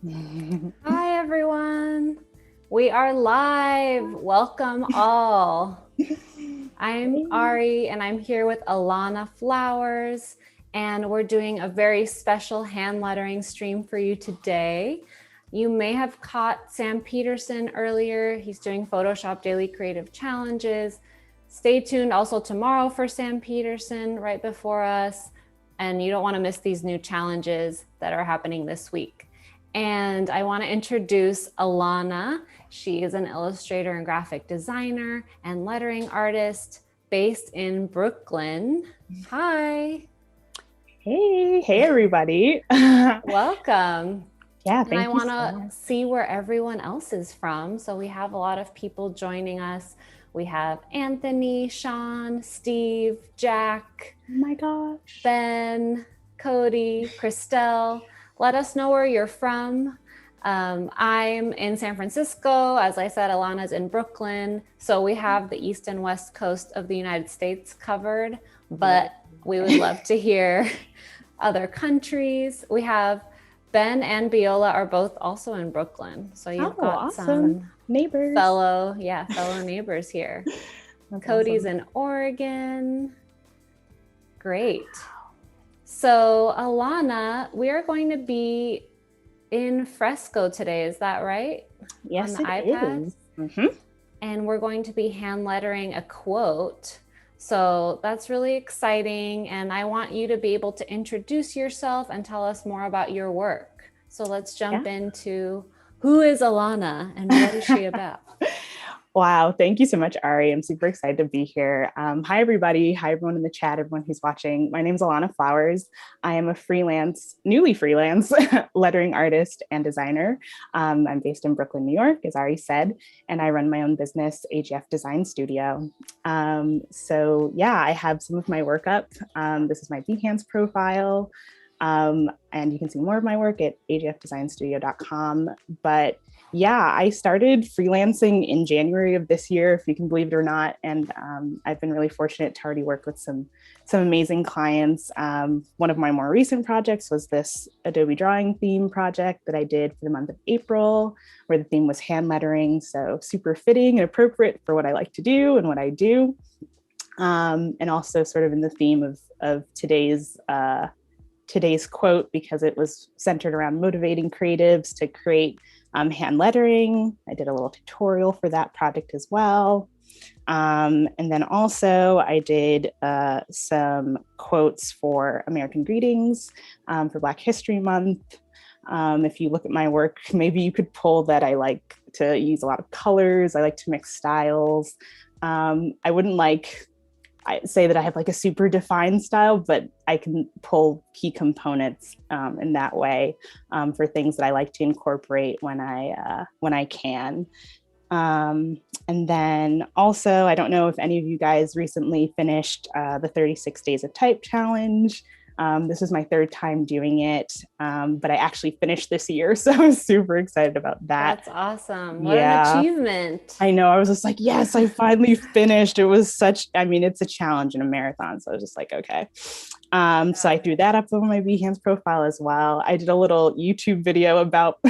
Hi, everyone. We are live. Welcome all. I'm Ari, and I'm here with Alana Flowers, and we're doing a very special hand lettering stream for you today. You may have caught Sam Peterson earlier. He's doing Photoshop Daily Creative Challenges. Stay tuned also tomorrow for Sam Peterson right before us, and you don't want to miss these new challenges that are happening this week. And I want to introduce Alana. She is an illustrator and graphic designer and lettering artist based in Brooklyn. Hi. Hey everybody. Welcome. Yeah, And I thank you want so to much. see where everyone else is from. So we have a lot of people joining us. We have Anthony, Sean, Steve, Jack, Oh my gosh. Ben, Cody, Christelle. Let us know where you're from. I'm in San Francisco. As I said, Alana's in Brooklyn. So we have the East and West Coast of the United States covered, but we would love to hear other countries. We have Ben and Biola are both also in Brooklyn. So you've got Awesome. some Neighbors. fellow neighbors here. That's Cody's awesome. in Oregon. Great. So Alana, we are going to be in Fresco today. Is that right? Yes, On the it iPad? is. Mm-hmm. And we're going to be hand lettering a quote. So that's really exciting. And I want you to be able to introduce yourself and tell us more about your work. So let's jump into who is Alana and what is she about? Wow, thank you so much, Ari. I'm super excited to be here. Hi, everybody. Hi, everyone in the chat, everyone who's watching. My name is Alana Flowers. I am a newly freelance lettering artist and designer. I'm based in Brooklyn, New York, as Ari said, and I run my own business, AGF Design Studio. So yeah, I have some of my work up. This is my Behance profile. And you can see more of my work at agfdesignstudio.com. But yeah, I started freelancing in January of this year, if you can believe it or not. And I've been really fortunate to already work with some amazing clients. One of my more recent projects was this Adobe drawing theme project that I did for the month of April, where the theme was hand lettering. So super fitting and appropriate for what I like to do and what I do. And also sort of in the theme of today's quote, because it was centered around motivating creatives to create hand lettering. I did a little tutorial for that project as well. And then also I did some quotes for American Greetings for Black History Month. If you look at my work, maybe you could pull that I like to use a lot of colors. I like to mix styles. I wouldn't say that I have like a super defined style, but I can pull key components in that way for things that I like to incorporate when I can. And then also, I don't know if any of you guys recently finished the 36 Days of Type challenge. This is my third time doing it, but I actually finished this year, so I'm super excited about that. That's awesome. What an achievement. I know. I was just like, yes, I finally finished. It was it's a challenge in a marathon. So I was just like, okay. So I threw that up on my Behance profile as well. I did a little YouTube video about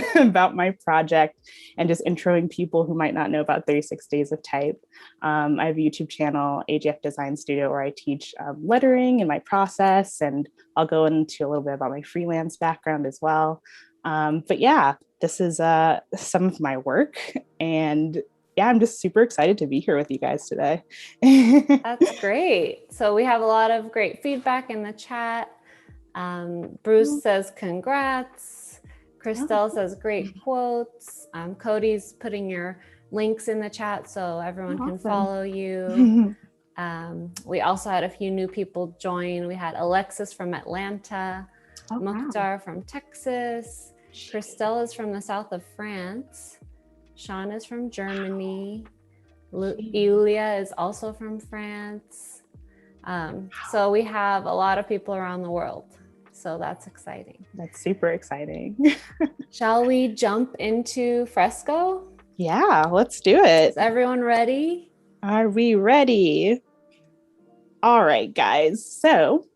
my project and just introing people who might not know about 36 Days of Type. I have a YouTube channel, AGF Design Studio, where I teach lettering and my process, and I'll go into a little bit about my freelance background as well. But yeah, this is some of my work, and yeah, I'm just super excited to be here with you guys today. That's great. So we have a lot of great feedback in the chat. Bruce says congrats. Christelle says great quotes. Cody's putting your links in the chat so everyone can follow you. We also had a few new people join. We had Alexis from Atlanta, Mukhtar from Texas, Christelle is from the south of France, Sean is from Germany, Yulia is also from France. So we have a lot of people around the world. So that's exciting. That's super exciting. Shall we jump into Fresco? Yeah, let's do it. Is everyone ready? Are we ready? All right, guys. So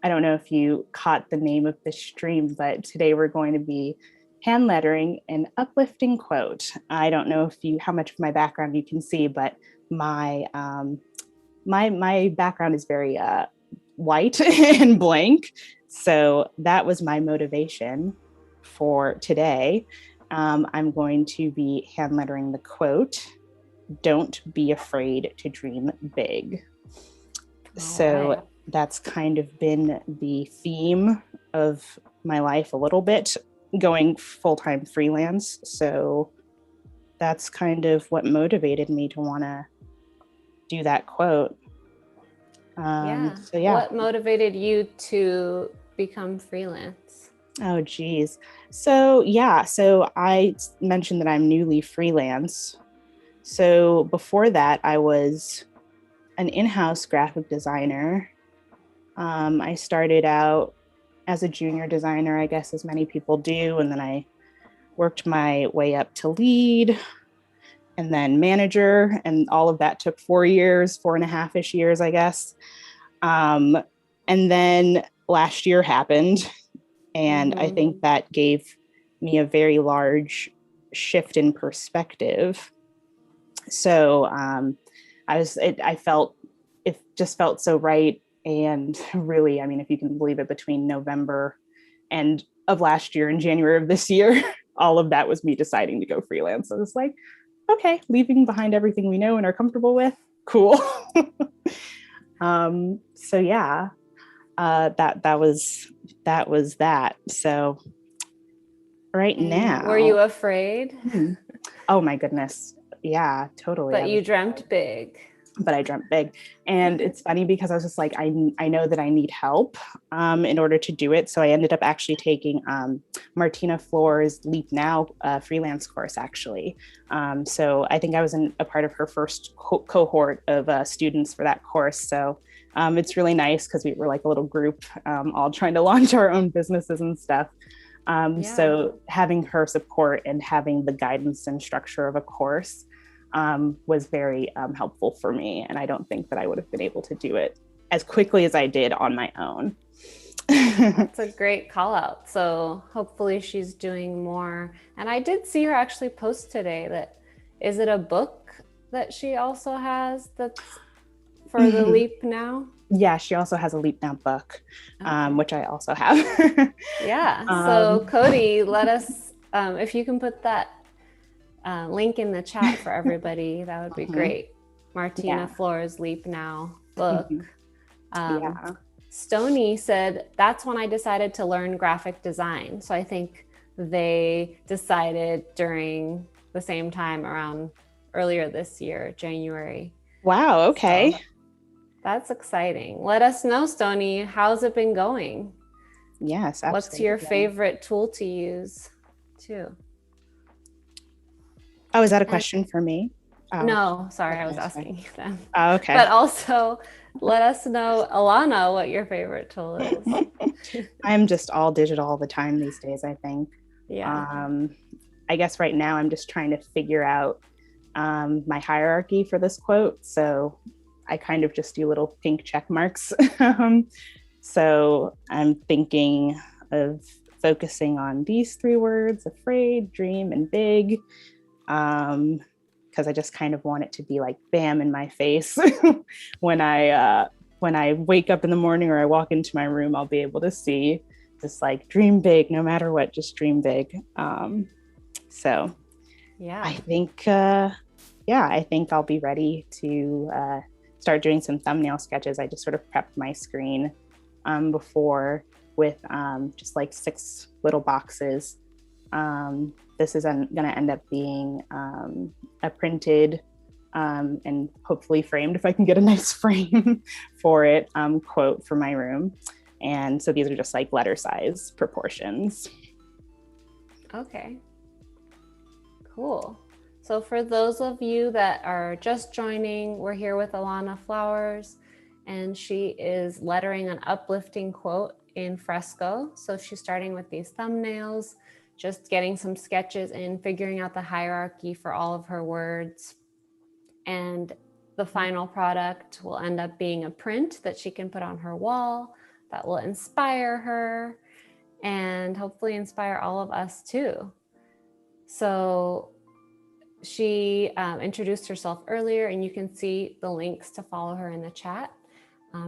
I don't know if you caught the name of the stream, but today we're going to be hand lettering an uplifting quote. I don't know how much of my background you can see, but my my background is very white and blank. So that was my motivation for today. I'm going to be hand lettering the quote, "Don't be afraid to dream big." So right. that's kind of been the theme of my life a little bit, going full-time freelance. So that's kind of what motivated me to want to do that quote. Yeah. So yeah. What motivated you to become freelance? Oh, geez. So yeah. So I mentioned that I'm newly freelance. So before that, I was an in-house graphic designer. I started out as a junior designer, I guess, as many people do, and then I worked my way up to lead and then manager, and all of that took 4 years, 4.5-ish years, I guess. Um, and then last year happened, and I think that gave me a very large shift in perspective. So I felt it just felt so right. And really, I mean, if you can believe it, between November and of last year and January of this year, all of that was me deciding to go freelance. So it's like, okay, leaving behind everything we know and are comfortable with, cool. So yeah, that was that. So right And were now, you afraid? oh my goodness, yeah, totally. But you dreamt big. But I dreamt big. And it's funny because I was just like, I know that I need help in order to do it. So I ended up actually taking Martina Floor's Leap Now freelance course, actually. So I think I was a part of her first cohort of students for that course. So it's really nice because we were like a little group all trying to launch our own businesses and stuff. So having her support and having the guidance and structure of a course was very helpful for me. And I don't think that I would have been able to do it as quickly as I did on my own. That's a great call out. So hopefully she's doing more. And I did see her actually post today that, is it a book that she also has that's for the Leap Now? Yeah, she also has a Leap Now book, which I also have. Yeah. So Cody, let us, if you can put that link in the chat for everybody, that would be great. Martina Floor's Leap Now book. Yeah. Stony said, that's when I decided to learn graphic design. So I think they decided during the same time around earlier this year, January. Wow. Okay. So that's exciting. Let us know, Stony, how's it been going? Yes, absolutely. What's your favorite tool to use too? Oh, is that a question for me? Oh, no, sorry, okay, I was asking you then. Oh, okay. But also, let us know, Alana, what your favorite tool is. I'm just all digital all the time these days, I think. Yeah. I guess right now I'm just trying to figure out my hierarchy for this quote. So I kind of just do little pink check marks. So I'm thinking of focusing on these 3 words: afraid, dream, and big. Because I just kind of want it to be like bam in my face when I wake up in the morning or I walk into my room. I'll be able to see just like dream big, no matter what, just dream big. So yeah, I think I think I'll be ready to start doing some thumbnail sketches. I just sort of prepped my screen before with just like 6 little boxes. This is going to end up being a printed and hopefully framed, if I can get a nice frame for it, quote for my room. And so these are just like letter size proportions. Okay. Cool. So for those of you that are just joining, we're here with Alana Flowers, and she is lettering an uplifting quote in Fresco. So she's starting with these thumbnails, just getting some sketches in, figuring out the hierarchy for all of her words. And the final product will end up being a print that she can put on her wall that will inspire her. and hopefully inspire all of us too. So she introduced herself earlier, and you can see the links to follow her in the chat.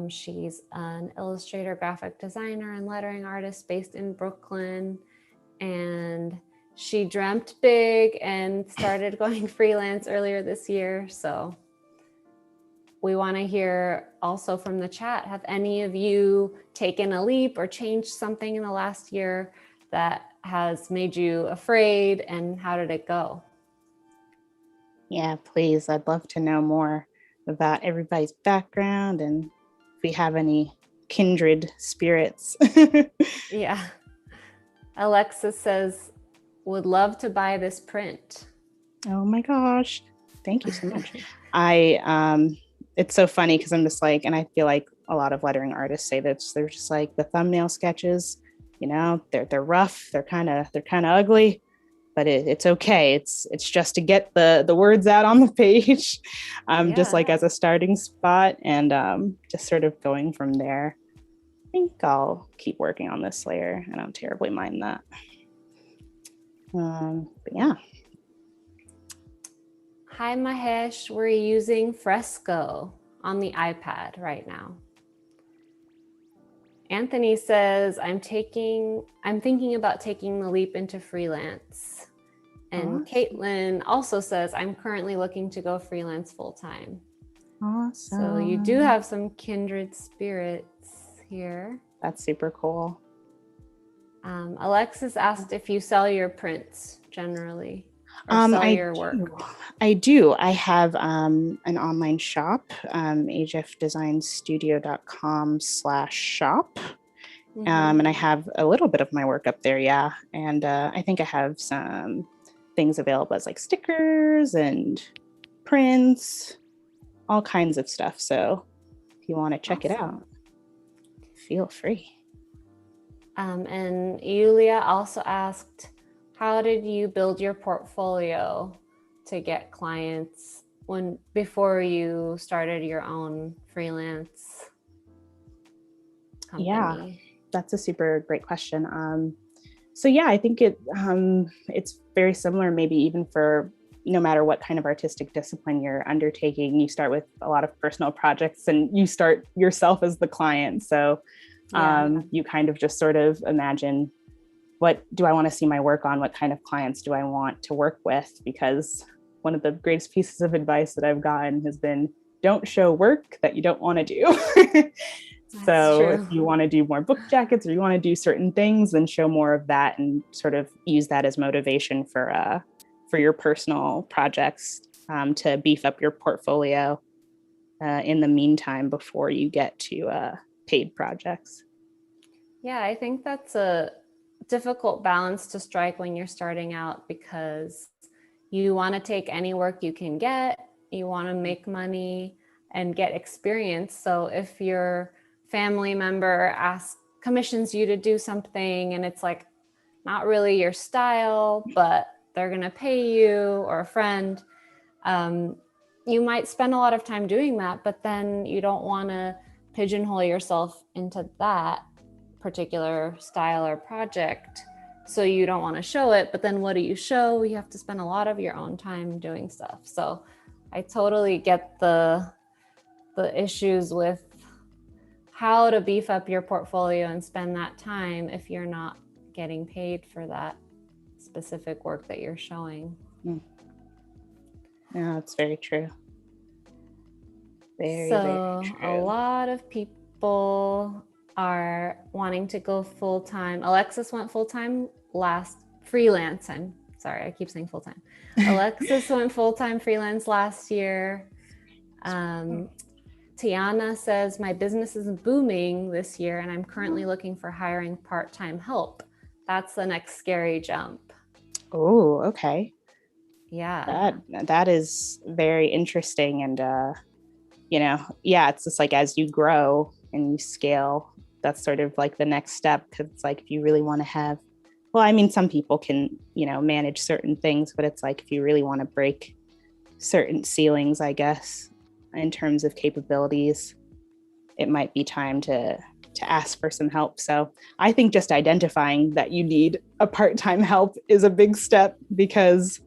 She's an illustrator, graphic designer, and lettering artist based in Brooklyn. And she dreamt big and started going freelance earlier this year. So we want to hear also from the chat, have any of you taken a leap or changed something in the last year that has made you afraid, and how did it go? Yeah, please. I'd love to know more about everybody's background and if we have any kindred spirits. Yeah. Alexis says, would love to buy this print. Oh my gosh. Thank you so much. It's so funny because I'm just like, and I feel like a lot of lettering artists say that they're just like the thumbnail sketches, you know, they're rough, they're kind of ugly, but it's okay. It's just to get the words out on the page, just like as a starting spot, and just sort of going from there. I think I'll keep working on this layer. I don't terribly mind that. But yeah. Hi, Mahesh. We're using Fresco on the iPad right now. Anthony says, I'm thinking about taking the leap into freelance. And awesome. Caitlin also says, I'm currently looking to go freelance full-time. Awesome. So you do have some kindred spirits here. That's super cool. Alexis asked if you sell your prints generally, or sell your work. I do. I have an online shop, hfdesignstudio.com/shop. And I have a little bit of my work up there, yeah. And I think I have some things available as like stickers and prints, all kinds of stuff. So if you want to check it out, feel free. And Yulia also asked, how did you build your portfolio to get clients before you started your own freelance company? Yeah, that's a super great question. So yeah, I think it's very similar, maybe even for no matter what kind of artistic discipline you're undertaking. You start with a lot of personal projects and you start yourself as the client. So you kind of just sort of imagine, what do I want to see my work on? What kind of clients do I want to work with? Because one of the greatest pieces of advice that I've gotten has been, don't show work that you don't want to do. So if you want to do more book jackets or you want to do certain things, then show more of that and sort of use that as motivation for your personal projects, to beef up your portfolio in the meantime before you get to paid projects. Yeah, I think that's a difficult balance to strike when you're starting out, because you want to take any work you can get, you want to make money and get experience. So if your family member commissions you to do something and it's like not really your style, but they're going to pay you, or a friend, you might spend a lot of time doing that, but then you don't want to pigeonhole yourself into that particular style or project. So you don't want to show it, but then what do you show? You have to spend a lot of your own time doing stuff. So I totally get the issues with how to beef up your portfolio and spend that time if you're not getting paid for that specific work that you're showing. Yeah, that's very true. Very true. A lot of people are wanting to go full-time. Alexis went full-time freelance. I'm sorry, I keep saying full-time. Alexis went full-time freelance last year. Tiana says, my business is booming this year and I'm currently looking for hiring part-time help. That's the next scary jump. Oh, okay. Yeah. That is very interesting. And, it's just like, as you grow and you scale, that's sort of like the next step. Cause it's like, if you really want to have, well, I mean, some people can, manage certain things, but it's like, if you really want to break certain ceilings, I guess, in terms of capabilities, it might be time to to ask for some help. So I think just identifying that you need a part-time help is a big step, because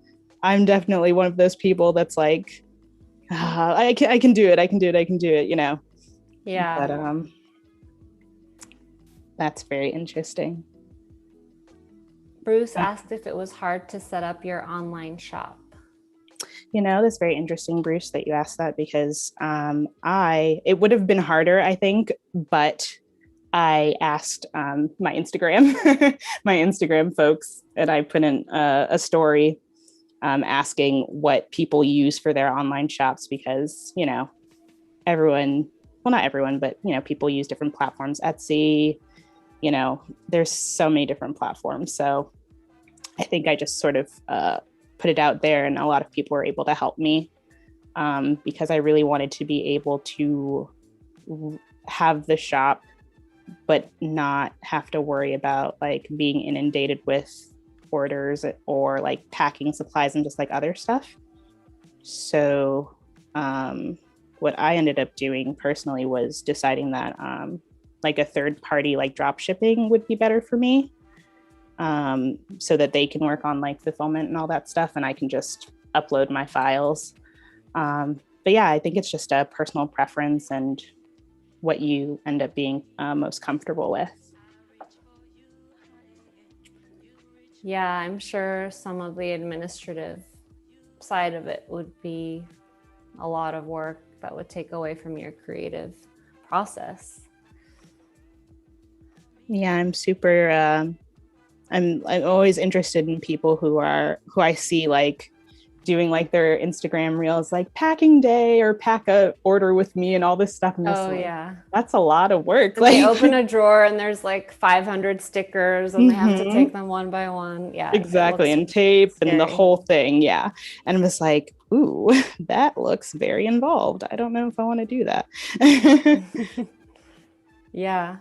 I'm definitely one of those people that's like, I can do it. I can do it. I can do it, you know? Yeah. But that's very interesting. Bruce asked if it was hard to set up your online shop. You know, that's very interesting, Bruce, that you asked that, because it would have been harder, I think, but I asked my Instagram, my Instagram folks, and I put in a story asking what people use for their online shops, because, you know, everyone, well, not everyone, but, you know, people use different platforms. Etsy, you know, there's so many different platforms. So I think I just sort of put it out there, and a lot of people were able to help me because I really wanted to be able to have the shop, but not have to worry about like being inundated with orders or like packing supplies and just like other stuff. So what I ended up doing personally was deciding that like a third party like drop shipping would be better for me, so that they can work on like fulfillment and all that stuff, and I can just upload my files. But yeah, I think it's just a personal preference and what you end up being most comfortable with. Yeah, I'm sure some of the administrative side of it would be a lot of work that would take away from your creative process. Yeah, I'm super I'm always interested in people who I see like doing like their Instagram reels, like packing day or pack a order with me and all this stuff. And Oh, like, yeah. that's a lot of work. And like they open a drawer and there's like 500 stickers and they have to take them one by one. Yeah, it exactly. looks And tape and the scary. whole thing. Yeah. And I'm just like, ooh, that looks very involved. I don't know if I want to do that. Yeah.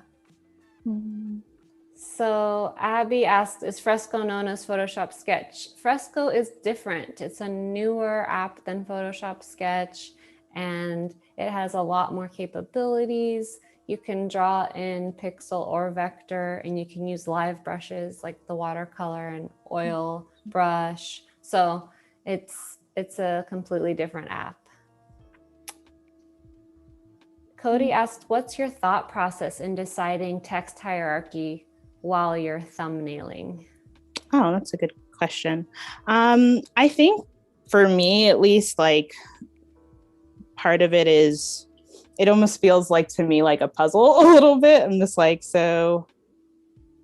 So Abby asked, is Fresco known as Photoshop Sketch? Fresco is different. It's a newer app than Photoshop Sketch, and it has a lot more capabilities. You can draw in pixel or vector, and you can use live brushes like the watercolor and oil brush. So it's a completely different app. Cody asked, what's your thought process in deciding text hierarchy while you're thumbnailing? Oh, that's a good question. I think for me, at least, like part of it is, it almost feels like to me like a puzzle a little bit. I'm just like, so,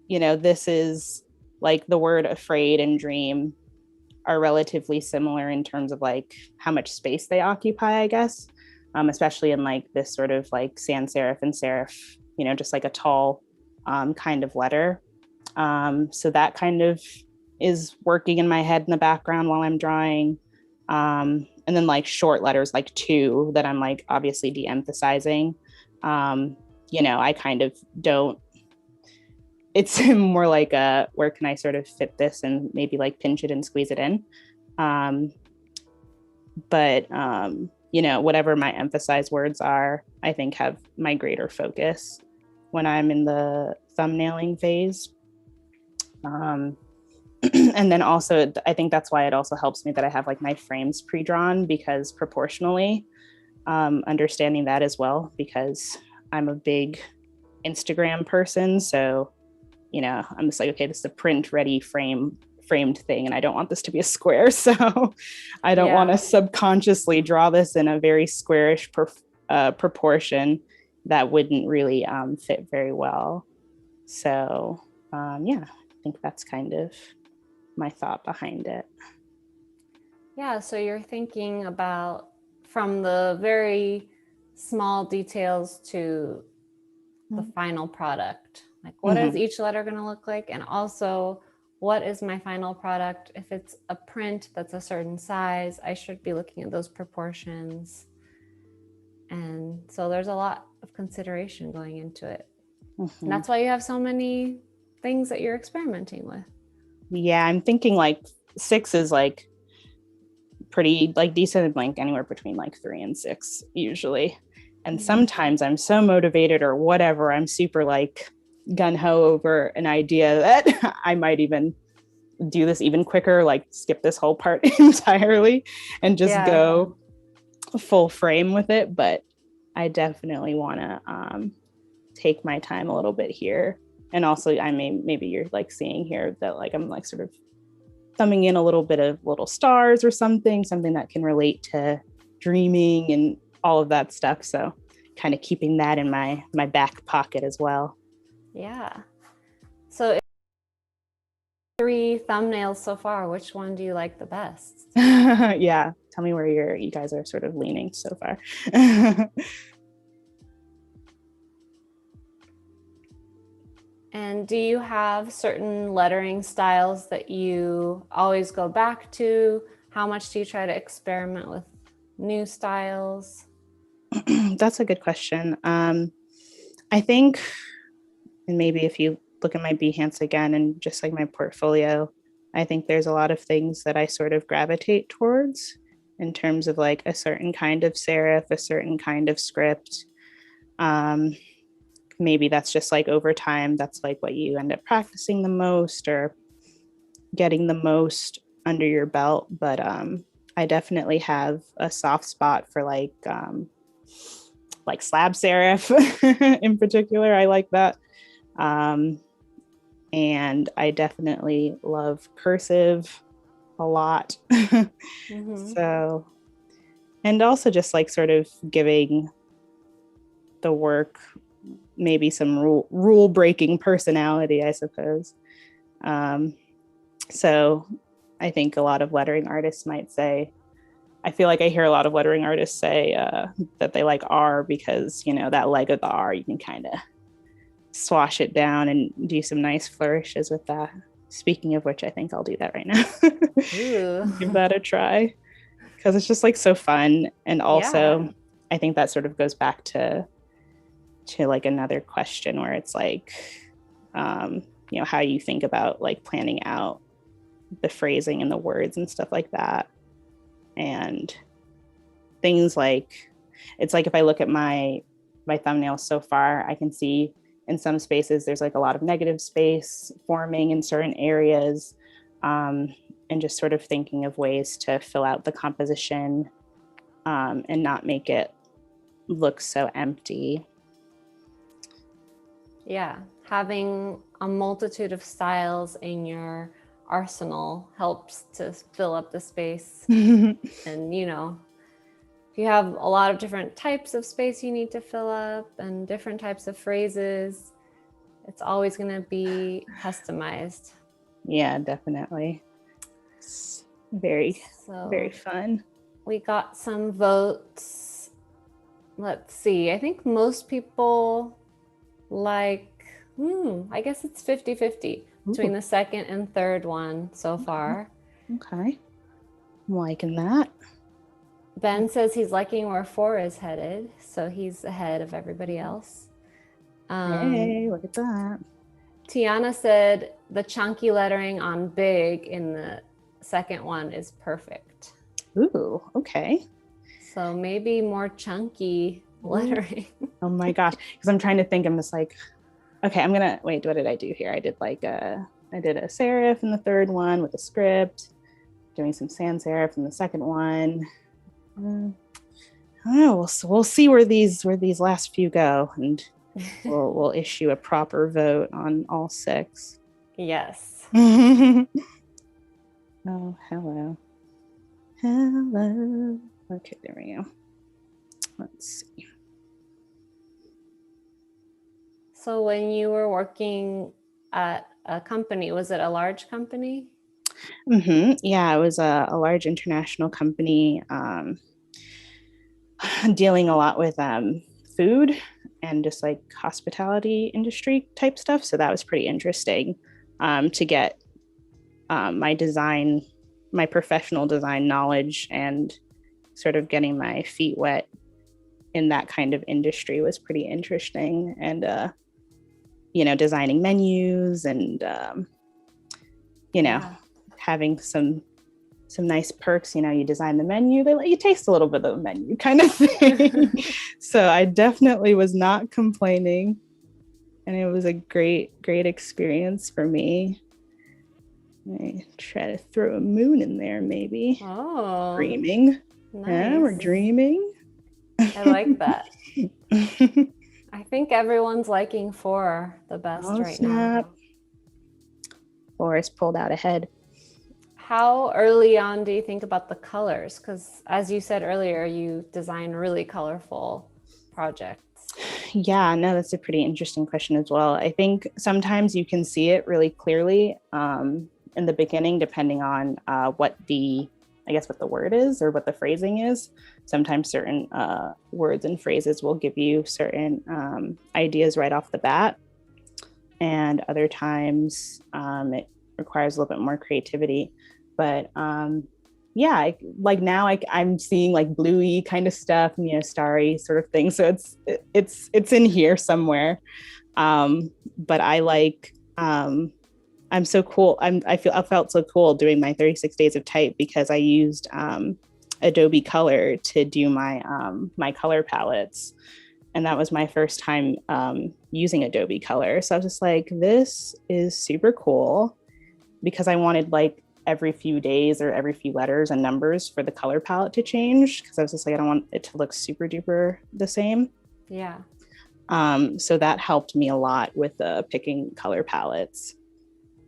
you know, this is like the word afraid and dream are relatively similar in terms of like how much space they occupy, I guess, especially in like this sort of like sans serif and serif, you know, just like a tall kind of letter. So that kind of is working in my head in the background while I'm drawing. And then like short letters, like two, that I'm like obviously de-emphasizing. You know, I kind of don't, it's more like where can I sort of fit this and maybe like pinch it and squeeze it in. But you know, whatever my emphasized words are, I think have my greater focus when I'm in the thumbnailing phase. And then also, I think that's why it also helps me that I have like my frames pre-drawn, because proportionally, understanding that as well, because I'm a big Instagram person. So, you know, I'm just like, okay, this is a print ready framed thing, and I don't want this to be a square. So I don't want to subconsciously draw this in a very squarish proportion that wouldn't really fit very well. So yeah, I think that's kind of my thought behind it. Yeah, so you're thinking about from the very small details to the final product. Like, what is each letter going to look like? And also, what is my final product? If it's a print that's a certain size, I should be looking at those proportions. And so there's a lot of consideration going into it. And that's why you have so many things that you're experimenting with. Yeah, I'm thinking like 6 is like pretty like decent, like anywhere between like 3 and 6 usually. And sometimes I'm so motivated or whatever, I'm super like gung-ho over an idea that I might even do this even quicker, like skip this whole part entirely and just go full frame with it. But I definitely want to take my time a little bit here. And also maybe you're like seeing here that like I'm like sort of thumbing in a little bit of little stars or something that can relate to dreaming and all of that stuff. So kind of keeping that in my back pocket as well. Yeah. So 3 thumbnails so far, which one do you like the best? Yeah. Tell me where you guys are sort of leaning so far. And do you have certain lettering styles that you always go back to? How much do you try to experiment with new styles? That's a good question. I think, and maybe if you look at my Behance again and just like my portfolio, I think there's a lot of things that I sort of gravitate towards in terms of like a certain kind of serif, a certain kind of script. Maybe that's just like over time, that's like what you end up practicing the most or getting the most under your belt. But I definitely have a soft spot for like slab serif in particular. I like that. And I definitely love cursive a lot. So, and also just like sort of giving the work maybe some rule breaking personality, I suppose. So I think a lot of lettering artists might say, I feel like I hear a lot of lettering artists say that they like R because, you know, that leg of the R, you can kind of swash it down and do some nice flourishes with that. Speaking of which, I think I'll do that right now. Give that a try because it's just like so fun. And also, I think that sort of goes back to like another question where it's like, you know, how you think about like planning out the phrasing and the words and stuff like that. And things like, it's like if I look at my thumbnails so far, I can see in some spaces there's like a lot of negative space forming in certain areas, and just sort of thinking of ways to fill out the composition and not make it look so empty. Yeah, having a multitude of styles in your arsenal helps to fill up the space. And, you know, if you have a lot of different types of space you need to fill up and different types of phrases, it's always going to be customized. Yeah, definitely. It's very fun. We got some votes. Let's see. I think most people like, I guess it's 50-50 between the second and third one so far. Okay. I'm liking that. Ben says he's liking where 4 is headed, so he's ahead of everybody else. Hey, look at that. Tiana said the chunky lettering on big in the second one is perfect. Ooh, okay. So maybe more chunky lettering. Oh my gosh. Because I'm trying to think, I'm just like, okay, I'm gonna wait, what did I do here? I did a serif in the third one with a script, doing some sans serif in the second one. I don't know, we'll see where these last few go, and we'll issue a proper vote on all 6. Yes. Oh, hello. Okay, there we go. Let's see. So when you were working at a company, was it a large company? Yeah, it was a large international company, dealing a lot with food and just like hospitality industry type stuff. So that was pretty interesting to get my professional design knowledge and sort of getting my feet wet in that kind of industry was pretty interesting. And, you know, designing menus and, you know, having some some nice perks. You know, you design the menu, they let you taste a little bit of the menu kind of thing. So I definitely was not complaining. And it was a great experience for me. I try to throw a moon in there, maybe. Oh, Dreaming. Yeah, we're nice. dreaming. I like that. I think everyone's liking 4 the best Oh, right now. snap. Forrest pulled out ahead. How early on do you think about the colors? Because as you said earlier, you design really colorful projects. Yeah, no, that's a pretty interesting question as well. I think sometimes you can see it really clearly in the beginning, depending on what the word is or what the phrasing is. Sometimes certain words and phrases will give you certain ideas right off the bat. And other times it requires a little bit more creativity. But yeah, like now I'm seeing like bluey kind of stuff, you know, starry sort of thing. So it's in here somewhere. But I like I'm so cool. I felt so cool doing my 36 days of type because I used Adobe Color to do my color palettes. And that was my first time using Adobe Color. So I was just like, this is super cool because I wanted like every few days or every few letters and numbers for the color palette to change because I was just like, I don't want it to look super duper the same. Yeah. So that helped me a lot with picking color palettes.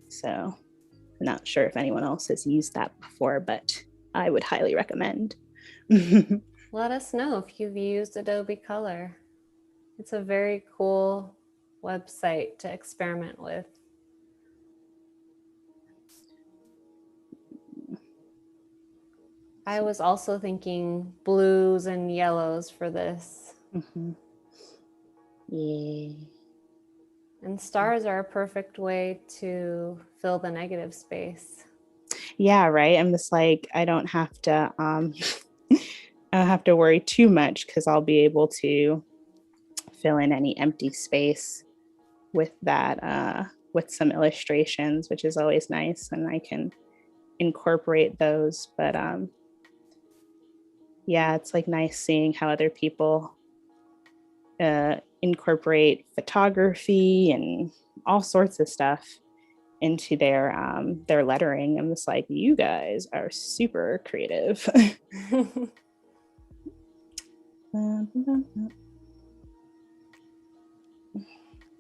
So I'm not sure if anyone else has used that before, but I would highly recommend. Let us know if you've used Adobe Color. It's a very cool website to experiment with. I was also thinking blues and yellows for this. Mm-hmm. Yeah. And stars are a perfect way to fill the negative space. Yeah, right. I'm just like, I don't have to I don't have to worry too much because I'll be able to fill in any empty space with that with some illustrations, which is always nice, and I can incorporate those. But yeah, it's like nice seeing how other people incorporate photography and all sorts of stuff into their lettering. I'm just like, you guys are super creative.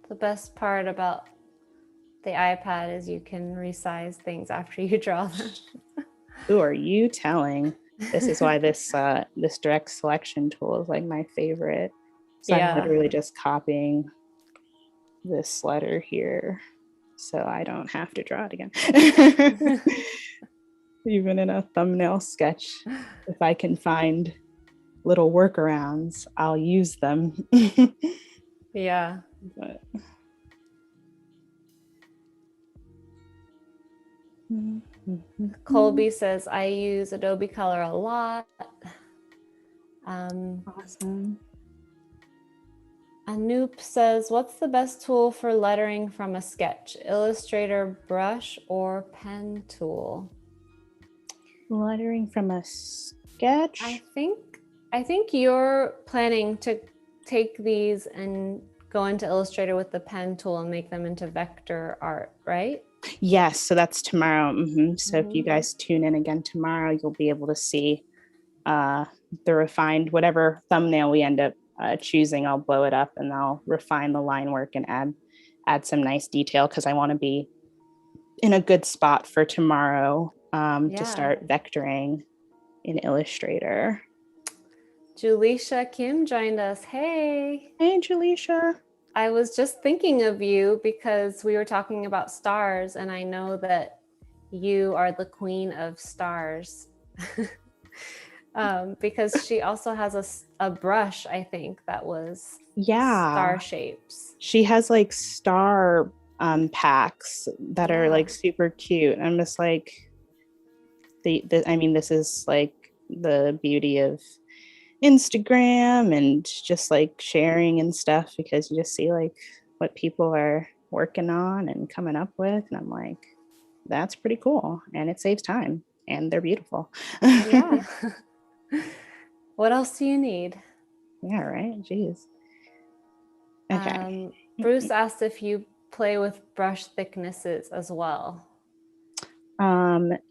The best part about the iPad is you can resize things after you draw them. Who are you telling? This is why this direct selection tool is like my favorite. So yeah. I'm literally just copying this letter here so I don't have to draw it again. Even in a thumbnail sketch, if I can find little workarounds, I'll use them. Yeah. But Colby says, I use Adobe Color a lot. Awesome. Anoop says, what's the best tool for lettering from a sketch? Illustrator, brush, or pen tool? Lettering from a sketch? I think you're planning to take these and go into Illustrator with the pen tool and make them into vector art, right? Yes, so that's tomorrow. So if you guys tune in again tomorrow, you'll be able to see the refined, whatever thumbnail we end up choosing. I'll blow it up and I'll refine the line work and add some nice detail because I want to be in a good spot for tomorrow to start vectoring in Illustrator. Julisha Kim joined us. Hey. Hey, Julisha. I was just thinking of you because we were talking about stars, and I know that you are the queen of stars. Because she also has a brush, I think, that was star shapes. She has like star packs that are like super cute. I'm just like, I mean, this is like the beauty of Instagram and just like sharing and stuff, because you just see like what people are working on and coming up with, and I'm like, that's pretty cool, and it saves time and they're beautiful. Yeah. What else do you need? Yeah, right. Jeez. Okay. Bruce asked if you play with brush thicknesses as well.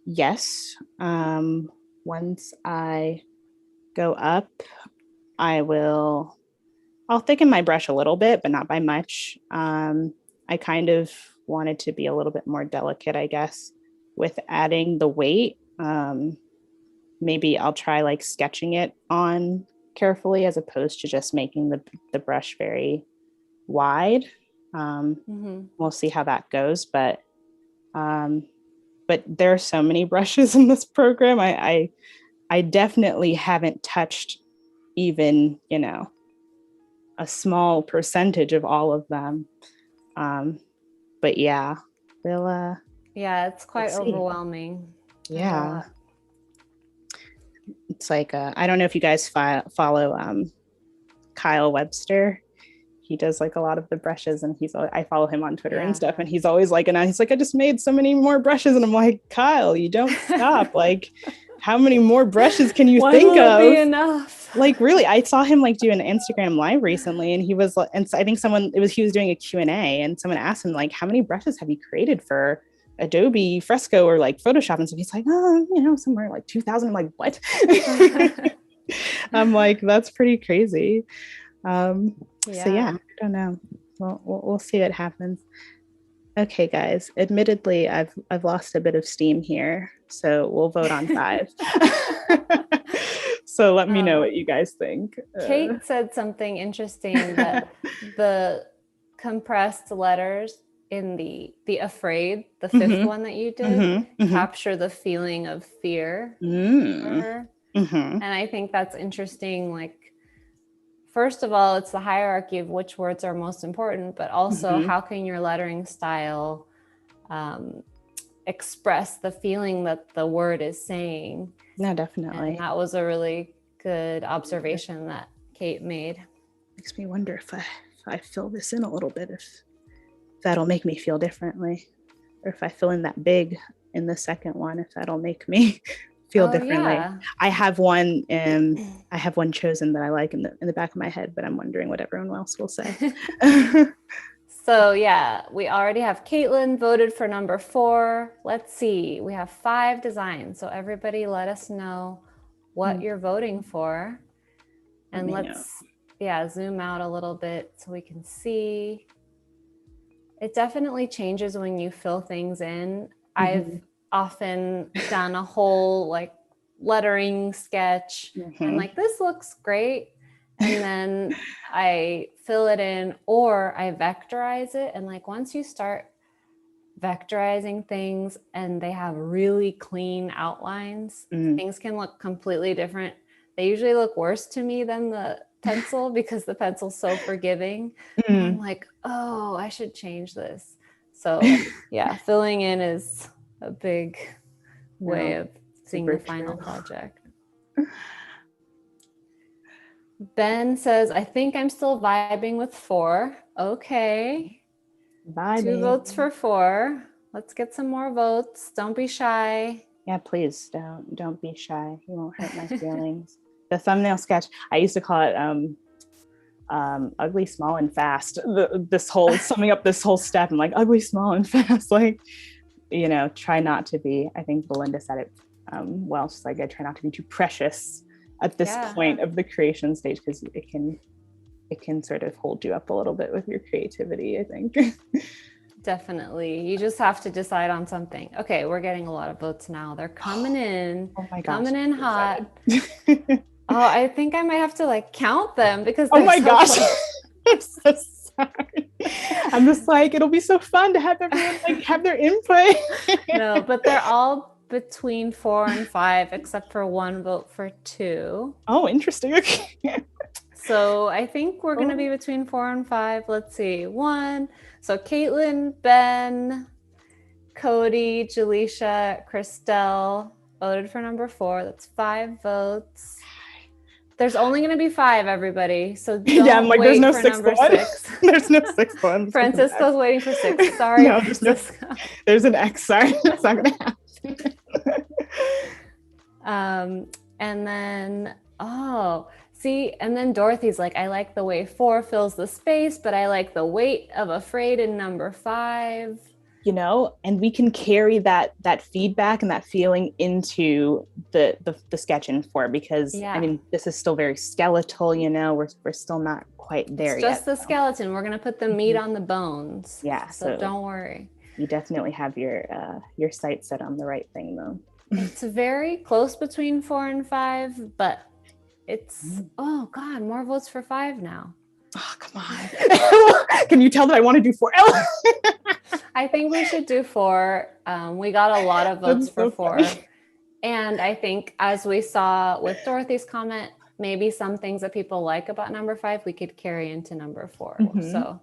Yes. Once I go up, I'll thicken my brush a little bit, but not by much. I kind of wanted to be a little bit more delicate, I guess, with adding the weight. Maybe I'll try like sketching it on carefully as opposed to just making the brush very wide. We'll see how that goes, but there are so many brushes in this program. I definitely haven't touched even, a small percentage of all of them. But yeah, it's quite overwhelming. Yeah. It's like, I don't know if you guys follow Kyle Webster. He does like a lot of the brushes, and I follow him on Twitter and stuff. And he's always like, he's like, I just made so many more brushes. And I'm like, Kyle, you don't stop. Like, how many more brushes can you think of? Be enough? Like, really, I saw him like do an Instagram live recently, and he was, and I think he was doing a Q&A, and someone asked him like, how many brushes have you created for Adobe Fresco or like Photoshop? And so he's like, somewhere like 2,000. I'm like, what? I'm like, that's pretty crazy. So yeah, I don't know. We'll see what happens. Okay, guys. Admittedly, I've lost a bit of steam here, so we'll vote on 5. So let me know what you guys think. Kate said something interesting, that the compressed letters in the Afraid, the 5th one that you did, capture the feeling of fear for her. And I think that's interesting. Like, first of all, it's the hierarchy of which words are most important, but also how can your lettering style express the feeling that the word is saying? No, definitely. And that was a really good observation that Kate made. Makes me wonder if I fill this in a little bit, if that'll make me feel differently, or if I fill in that big in the second one, if that'll make me feel differently. Yeah. I have one chosen that I like in the back of my head, but I'm wondering what everyone else will say. So yeah, we already have Caitlin voted for number 4. Let's see, we have 5 designs. So everybody let us know what you're voting for. And let's zoom out a little bit so we can see. It definitely changes when you fill things in. I've often done a whole like lettering sketch and like, this looks great. And then I fill it in, or I vectorize it. And like, once you start vectorizing things and they have really clean outlines, things can look completely different. They usually look worse to me than the pencil because the pencil's so forgiving. I'm like, oh, I should change this. So yeah, filling in is a big way of seeing the final project. Ben says, I think I'm still vibing with 4. Okay. Vibing. 2 votes for 4. Let's get some more votes. Don't be shy. Yeah, please don't be shy. You won't hurt my feelings. The thumbnail sketch, I used to call it ugly, small, and fast. This whole summing up this whole step. I'm like, ugly, small, and fast. Like, try not to be. I think Belinda said it well. She's like, I try not to be too precious at this point of the creation stage, because it can sort of hold you up a little bit with your creativity, I think. Definitely. You just have to decide on something. Okay, we're getting a lot of votes now. They're coming in. Oh my gosh. Coming in hot. I think I might have to like count them because oh my gosh. I'm so sorry. I'm just like, it'll be so fun to have everyone like have their input. No, but they're all between 4 and 5, except for 1 vote for 2. Oh, interesting. Okay. So I think we're going to be between 4 and 5. Let's see. 1. So Caitlin, Ben, Cody, Jaleisha, Christelle voted for number 4. That's 5 votes. There's only going to be 5, everybody. So don't like, wait there's no for 6th number one. 6. There's no 6th one. Francisco's waiting for 6. Sorry, no, there's an X. Sorry, it's not going to happen. And then, oh, see, and then Dorothy's like, I like the way 4 fills the space, but I like the weight of afraid in number 5. You know, and we can carry that feedback and that feeling into the sketch in 4, because I Yeah. mean, this is still very skeletal, you know, we're still not quite there It's just yet. the So. skeleton. We're going to put the meat on the bones. Yeah, So so don't worry. you definitely have your sights set on the right thing though. It's very close between 4 and 5, but it's, oh God, more votes for 5 now. Oh, come on. Can you tell that I want to do 4? I think we should do 4. We got a lot of votes for 4. Funny. And I think, as we saw with Dorothy's comment, maybe some things that people like about number 5 we could carry into number 4. Mm-hmm. So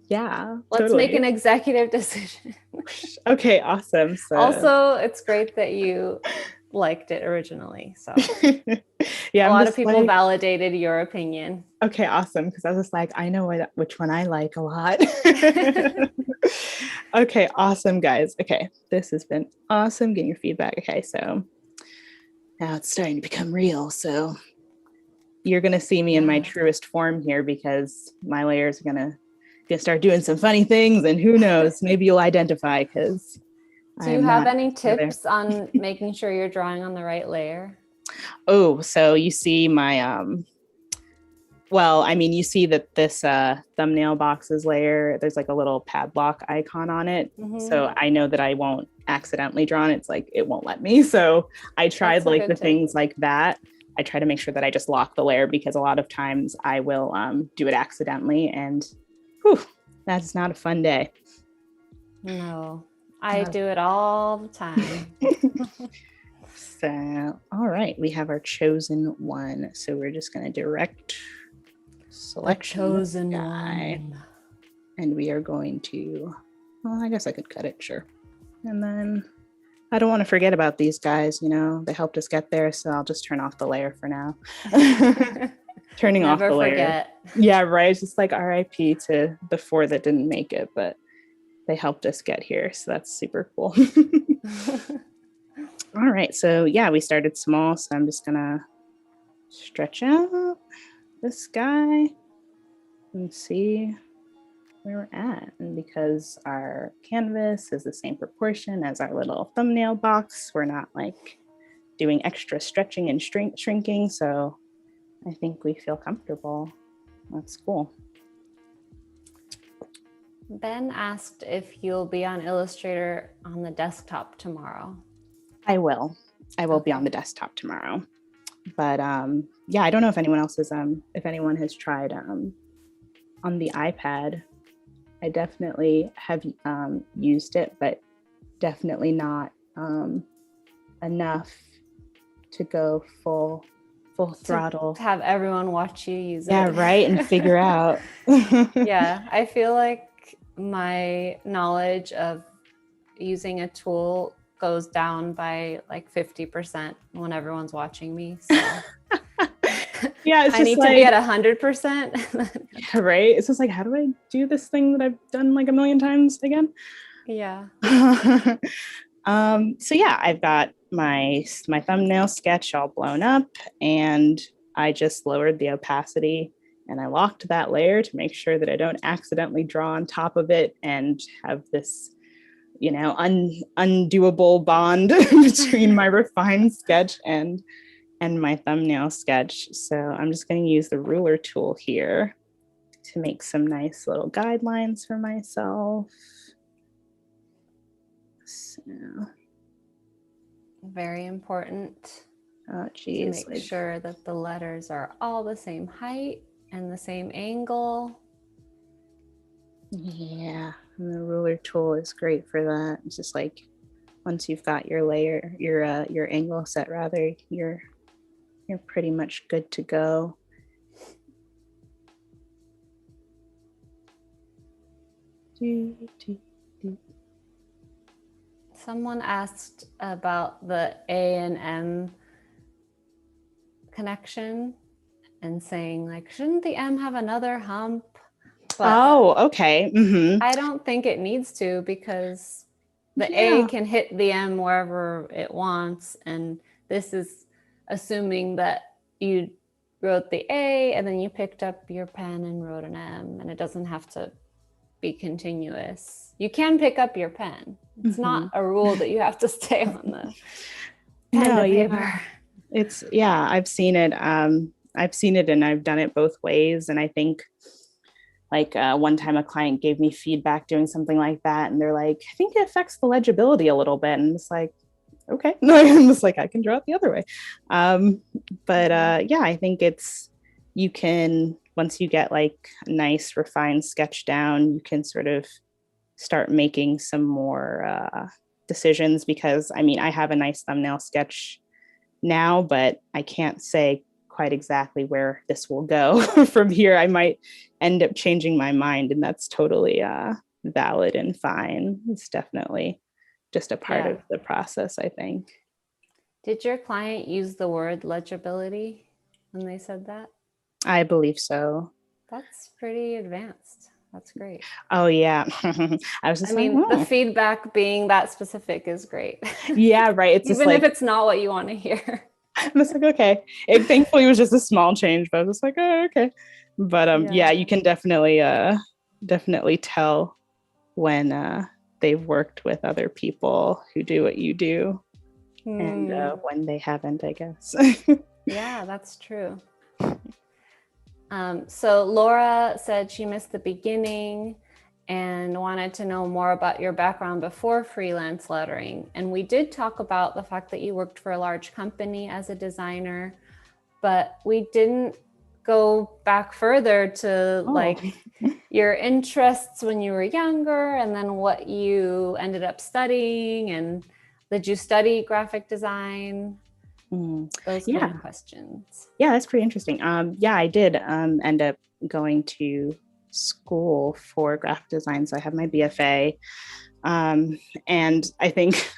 yeah, let's make an executive decision. Okay, awesome. So. Also, it's great that you liked it originally. So yeah, a lot of people validated your opinion. Okay, awesome. Because I was like, I know which one I like a lot. Okay, awesome, guys. Okay, this has been awesome getting your feedback. Okay, so now it's starting to become real. So you're gonna see me in my truest form here, because my layers are gonna start doing some funny things, and who knows, maybe you'll identify. Because do you have any tips on making sure you're drawing on the right layer? Oh, so you see my well, I mean, you see that this thumbnail boxes layer, there's like a little padlock icon on it. Mm-hmm. So I know that I won't accidentally draw on it. It's like, it won't let me. So I tried like the things like that. I try to make sure that I just lock the layer, because a lot of times I will do it accidentally, and whew, that's not a fun day. No, I do it all the time. So, all right, we have our chosen one. So we're just going to direct selection chosen one, and we are going to, well, I guess I could cut it, sure. And then I don't want to forget about these guys, you know, they helped us get there, so I'll just turn off the layer for now. Turning off the layer. Forget. Yeah, right. It's just like RIP to the 4 that didn't make it, but they helped us get here, so that's super cool. All right, so yeah, we started small, so I'm just gonna stretch out this guy and see where we're at. And because our canvas is the same proportion as our little thumbnail box, we're not like doing extra stretching and shrinking, so I think we feel comfortable. That's cool. Ben asked if you'll be on Illustrator on the desktop tomorrow. I will be on the desktop tomorrow, but yeah, I don't know if anyone else is if anyone has tried on the iPad. I definitely have used it, but definitely not enough to go full throttle. To have everyone watch you use it. Yeah, right, and figure out. Yeah, I feel like my knowledge of using a tool goes down by like 50% when everyone's watching me. So yeah, it's I need to be at 100%. Yeah, right. It's just like, how do I do this thing that I've done like a million times again? Yeah. So yeah, I've got my thumbnail sketch all blown up, and I just lowered the opacity and I locked that layer to make sure that I don't accidentally draw on top of it and have this, you know, undoable bond between my refined sketch and my thumbnail sketch. So I'm just going to use the ruler tool here to make some nice little guidelines for myself. So very important. Oh, geez. To make sure that the letters are all the same height and the same angle. Yeah, and the ruler tool is great for that. It's just like, once you've got your layer, your angle set rather, you're pretty much good to go. Someone asked about the A and M connection and saying like, shouldn't the M have another hump? But okay. Mm-hmm. I don't think it needs to, because the A can hit the M wherever it wants, and this is assuming that you wrote the A and then you picked up your pen and wrote an M, and it doesn't have to be continuous. You can pick up your pen. It's not a rule that you have to stay on the pen to paper. I've seen it. I've seen it and I've done it both ways. And I think like one time a client gave me feedback doing something like that. And they're like, I think it affects the legibility a little bit. And it's like, okay. I'm just like, I can draw it the other way. I think you can, once you get like a nice refined sketch down, you can sort of start making some more decisions, because I mean, I have a nice thumbnail sketch now, but I can't say quite exactly where this will go from here. I might end up changing my mind, and that's totally valid and fine. It's definitely just a part of the process, I think. Did your client use the word legibility when they said that? I believe so. That's pretty advanced. That's great. Oh yeah. I was just the feedback being that specific is great. Yeah, right. It's even if it's not what you want to hear. I was like, okay. It thankfully was just a small change, but I was just like, oh, okay. But you can definitely tell when they've worked with other people who do what you do, and when they haven't, I guess. Yeah, that's true. So Laura said she missed the beginning and wanted to know more about your background before freelance lettering. And we did talk about the fact that you worked for a large company as a designer, but we didn't go back further to like your interests when you were younger, and then what you ended up studying. And did you study graphic design? Those kind of questions. Yeah, that's pretty interesting. I did end up going to school for graphic design. So I have my BFA. And I think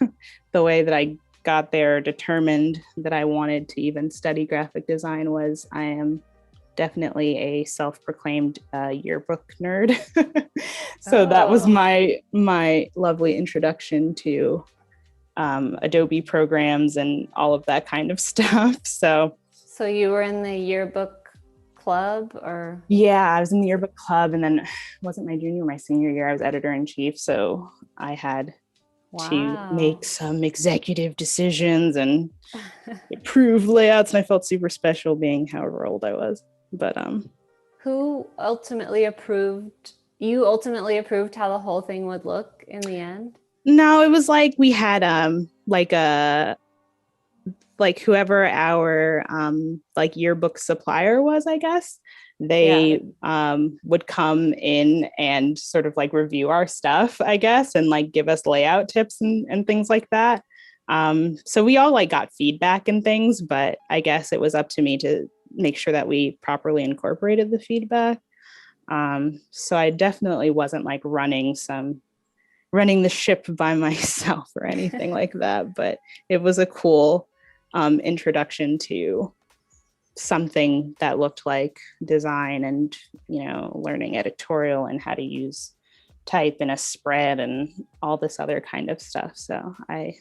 the way that I got there determined that I wanted to even study graphic design was I am definitely a self-proclaimed yearbook nerd. So that was my lovely introduction to Adobe programs and all of that kind of stuff. So you were in the yearbook club, or? Yeah, I was in the yearbook club, and then it wasn't my junior or my senior year, I was editor-in-chief. So I had to make some executive decisions and approve layouts, and I felt super special being however old I was. But who ultimately approved? You ultimately approved how the whole thing would look in the end? No, it was like we had whoever our yearbook supplier was, I guess, they would come in and sort of like review our stuff, I guess, and like give us layout tips and things like that. So we all like got feedback and things, but I guess it was up to me to make sure that we properly incorporated the feedback. So I definitely wasn't like running the ship by myself or anything like that, but it was a cool introduction to something that looked like design and, learning editorial and how to use type in a spread and all this other kind of stuff. So I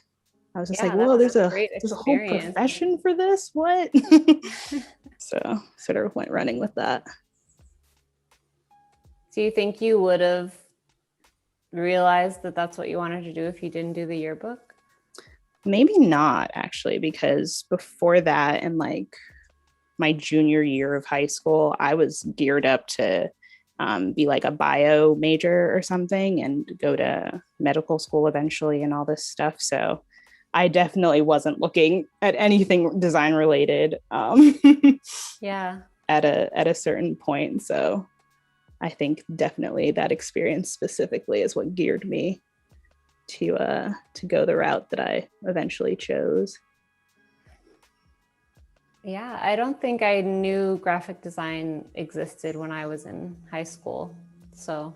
was just like, whoa, there's a whole profession for this. What? So sort of went running with that. Do you think you would have realized that that's what you wanted to do if you didn't do the yearbook? Maybe not, actually, because before that, in like my junior year of high school, I was geared up to be like a bio major or something and go to medical school eventually and all this stuff. So I definitely wasn't looking at anything design related at a certain point. So I think definitely that experience specifically is what geared me to go the route that I eventually chose. Yeah, I don't think I knew graphic design existed when I was in high school. So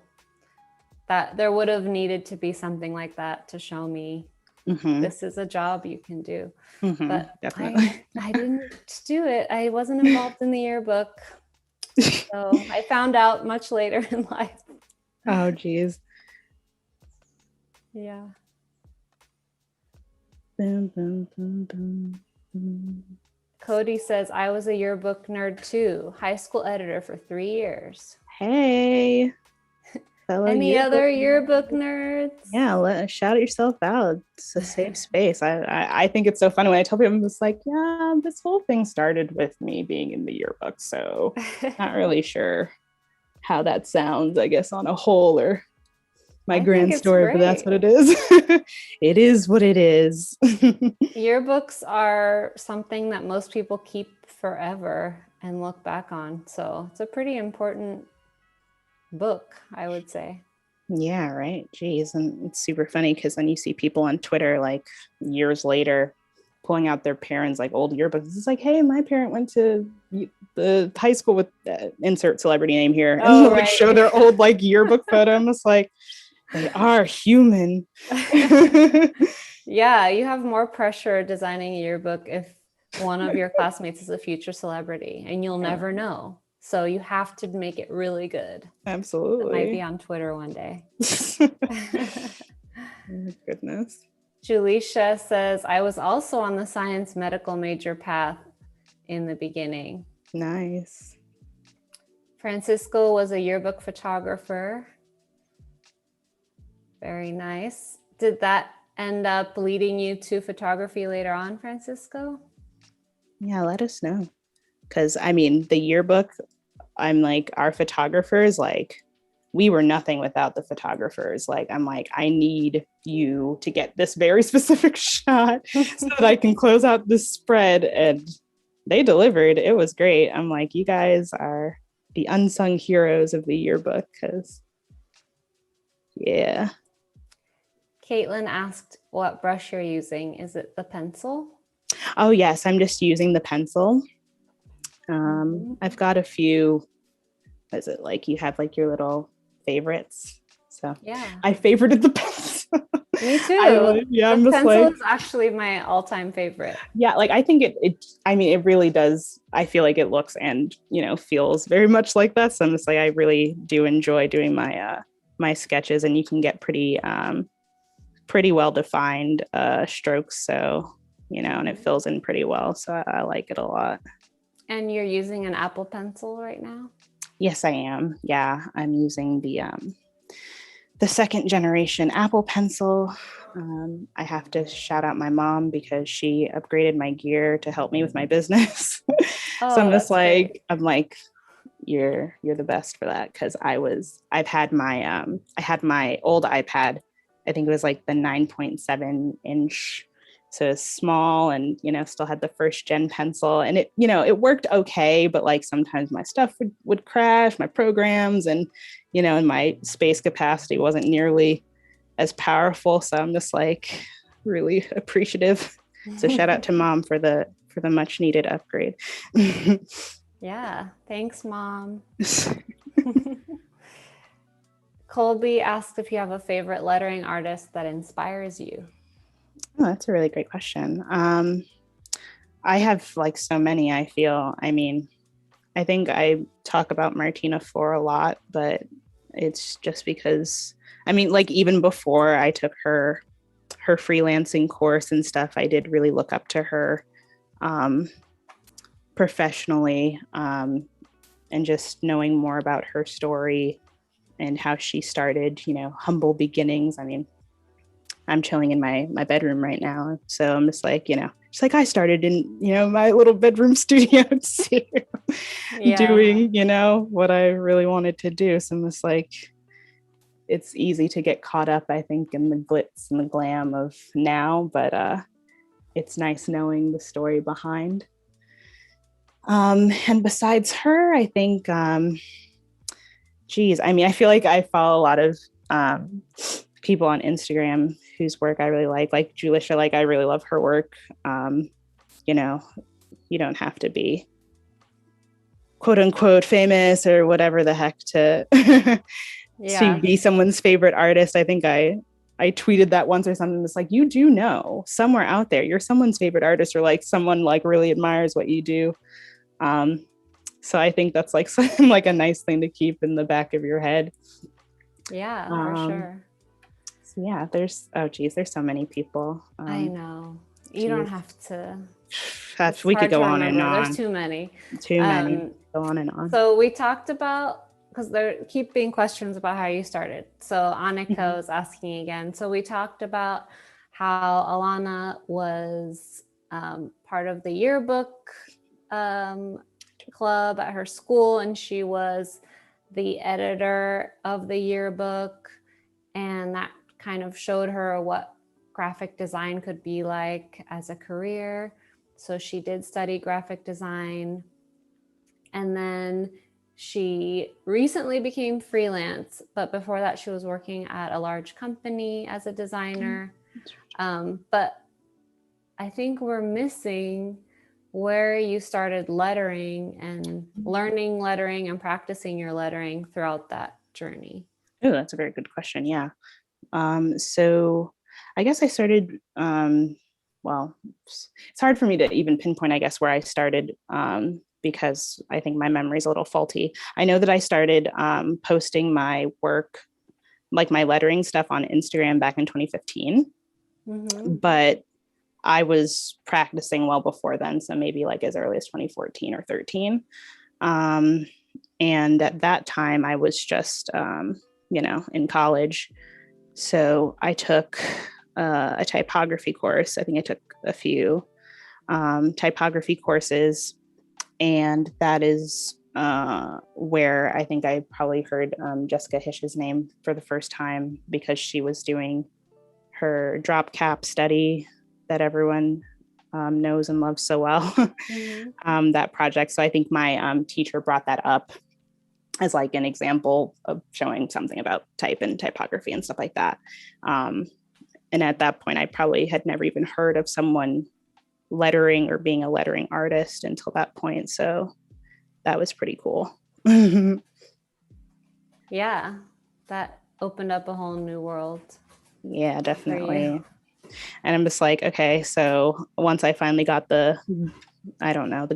that there would have needed to be something like that to show me this is a job you can do. But definitely. I didn't do it. I wasn't involved in the yearbook. So I found out much later in life. Oh, geez. Yeah. Boom, boom, boom, boom. Mm. Cody says, I was a yearbook nerd too, high school editor for 3 years. Hey, fellow Any yearbook other yearbook nerd. nerds? Yeah, shout yourself out. It's a safe space. I think it's so funny when I tell people, I'm just like, yeah, this whole thing started with me being in the yearbook. So not really sure how that sounds, I guess, on a whole, or my I think grand it's story, but that's great. what it is. It is what it is. Yearbooks are something that most people keep forever and look back on. So it's a pretty important book, I would say. Yeah, right. Geez. And it's super funny because then you see people on Twitter like years later pulling out their parents' like old yearbooks. It's like, hey, my parent went to the high school with insert celebrity name here, and Oh, like right. show their old like yearbook photo. I'm just like, they are human. Yeah, you have more pressure designing a yearbook if one of your classmates is a future celebrity, and you'll never know. So you have to make it really good. It might be Absolutely. on Twitter one day. Oh, goodness. Julisha says, I was also on the science medical major path in the beginning. Nice. Francisco was a yearbook photographer. Very nice. Did that end up leading you to photography later on, Francisco? Yeah, let us know. Because I mean, the yearbook, I'm like, our photographers, like, we were nothing without the photographers. Like, I'm like, I need you to get this very specific shot so that I can close out this spread. And they delivered. It was great. I'm like, you guys are the unsung heroes of the yearbook. Because, yeah. Caitlin asked what brush you're using. Is it the pencil? Oh, yes. I'm just using the pencil. I've got a few. Is it like you have like your little favorites? So Yeah, I favorited the pencil. me too. I'm The just pencil like, is actually my all-time favorite. yeah, like I think I mean, it really does. I feel like it looks and, feels very much like that. So I'm just like, I really do enjoy doing my sketches, and you can get pretty well defined strokes. So, and it fills in pretty well. So I like it a lot. And you're using an Apple Pencil right now? Yes, I am. Yeah, I'm using the second generation Apple Pencil. I have to shout out my mom because she upgraded my gear to help me with my business. So Oh, I'm just that's great. like, you're the best for that, because I've had I had my old iPad. I think it was like the 9.7-inch, so it's small, and still had the first gen pencil, and it worked okay, but like sometimes my stuff would crash, my programs, and my space capacity wasn't nearly as powerful. So I'm just like really appreciative. So shout out to mom for the much needed upgrade. Yeah, thanks, Mom. Colby asked if you have a favorite lettering artist that inspires you. Oh, that's a really great question. I have like so many, I feel. I mean, I think I talk about Martina Fore a lot, but it's just because, I mean, like even before I took her freelancing course and stuff, I did really look up to her professionally, and just knowing more about her story and how she started, humble beginnings. I mean, I'm chilling in my bedroom right now, so I'm just like, just like I started in, my little bedroom studio too, Yeah. doing, what I really wanted to do. So I'm just like, it's easy to get caught up, I think, in the glitz and the glam of now, but it's nice knowing the story behind. And besides her, I think, geez, I mean, I feel like I follow a lot of people on Instagram whose work I really like Julisha. Like, I really love her work. You don't have to be quote unquote famous or whatever the heck to to be someone's favorite artist. I think I tweeted that once or something. It's like, you do know somewhere out there you're someone's favorite artist, or like someone like really admires what you do. So I think that's like something like a nice thing to keep in the back of your head. Yeah, for sure. So yeah, there's so many people. I know. You don't have to It's we could hard to go on and remember. There's on. too many. Too many. Go on and on. So we talked about, because there keep being questions about how you started. So Annika was asking again. So we talked about how Alana was part of the yearbook club at her school, and she was the editor of the yearbook, and that kind of showed her what graphic design could be like as a career. So she did study graphic design, and then she recently became freelance, but before that she was working at a large company as a designer. But I think we're missing where you started lettering and learning lettering and practicing your lettering throughout that journey. Oh, that's a very good question. Yeah. So I guess I started, well, it's hard for me to even pinpoint, I guess, where I started, because I think my memory is a little faulty. I know that I started posting my work, like my lettering stuff, on Instagram back in 2015, but I was practicing well before then. So maybe like as early as 2014 or 13. And at that time I was just, in college. So I took a typography course. I think I took a few typography courses, and that is where I think I probably heard Jessica Hish's name for the first time, because she was doing her drop cap study that everyone knows and loves so well, that project. So I think my teacher brought that up as like an example of showing something about type and typography and stuff like that. And at that point, I probably had never even heard of someone lettering or being a lettering artist until that point. So that was pretty cool. Yeah, that opened up a whole new world. Yeah, definitely. And I'm just like, okay, so once I finally got the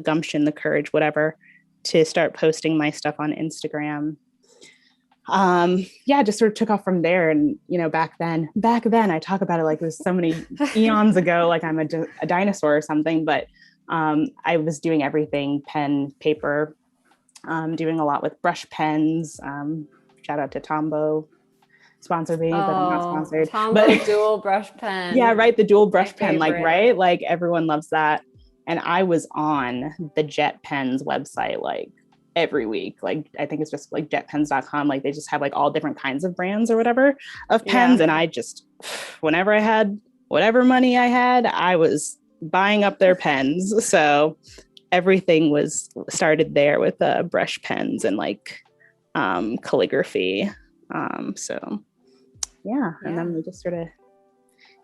gumption, the courage, whatever, to start posting my stuff on Instagram, just sort of took off from there. And, back then I talk about it like it was so many eons ago, like I'm a dinosaur or something, but I was doing everything, pen, paper, doing a lot with brush pens. Shout out to Tombow. Sponsor me, but I'm not sponsored. Tombow dual brush pen. Yeah, right. The dual brush pen, like, right? Like everyone loves that. And I was on the Jet Pens website like every week. Like I think it's just like jetpens.com. Like they just have like all different kinds of brands or whatever of pens. And I just, whenever I had whatever money I had, I was buying up their pens. So everything was started there with brush pens and like calligraphy. So yeah, and then we just sort of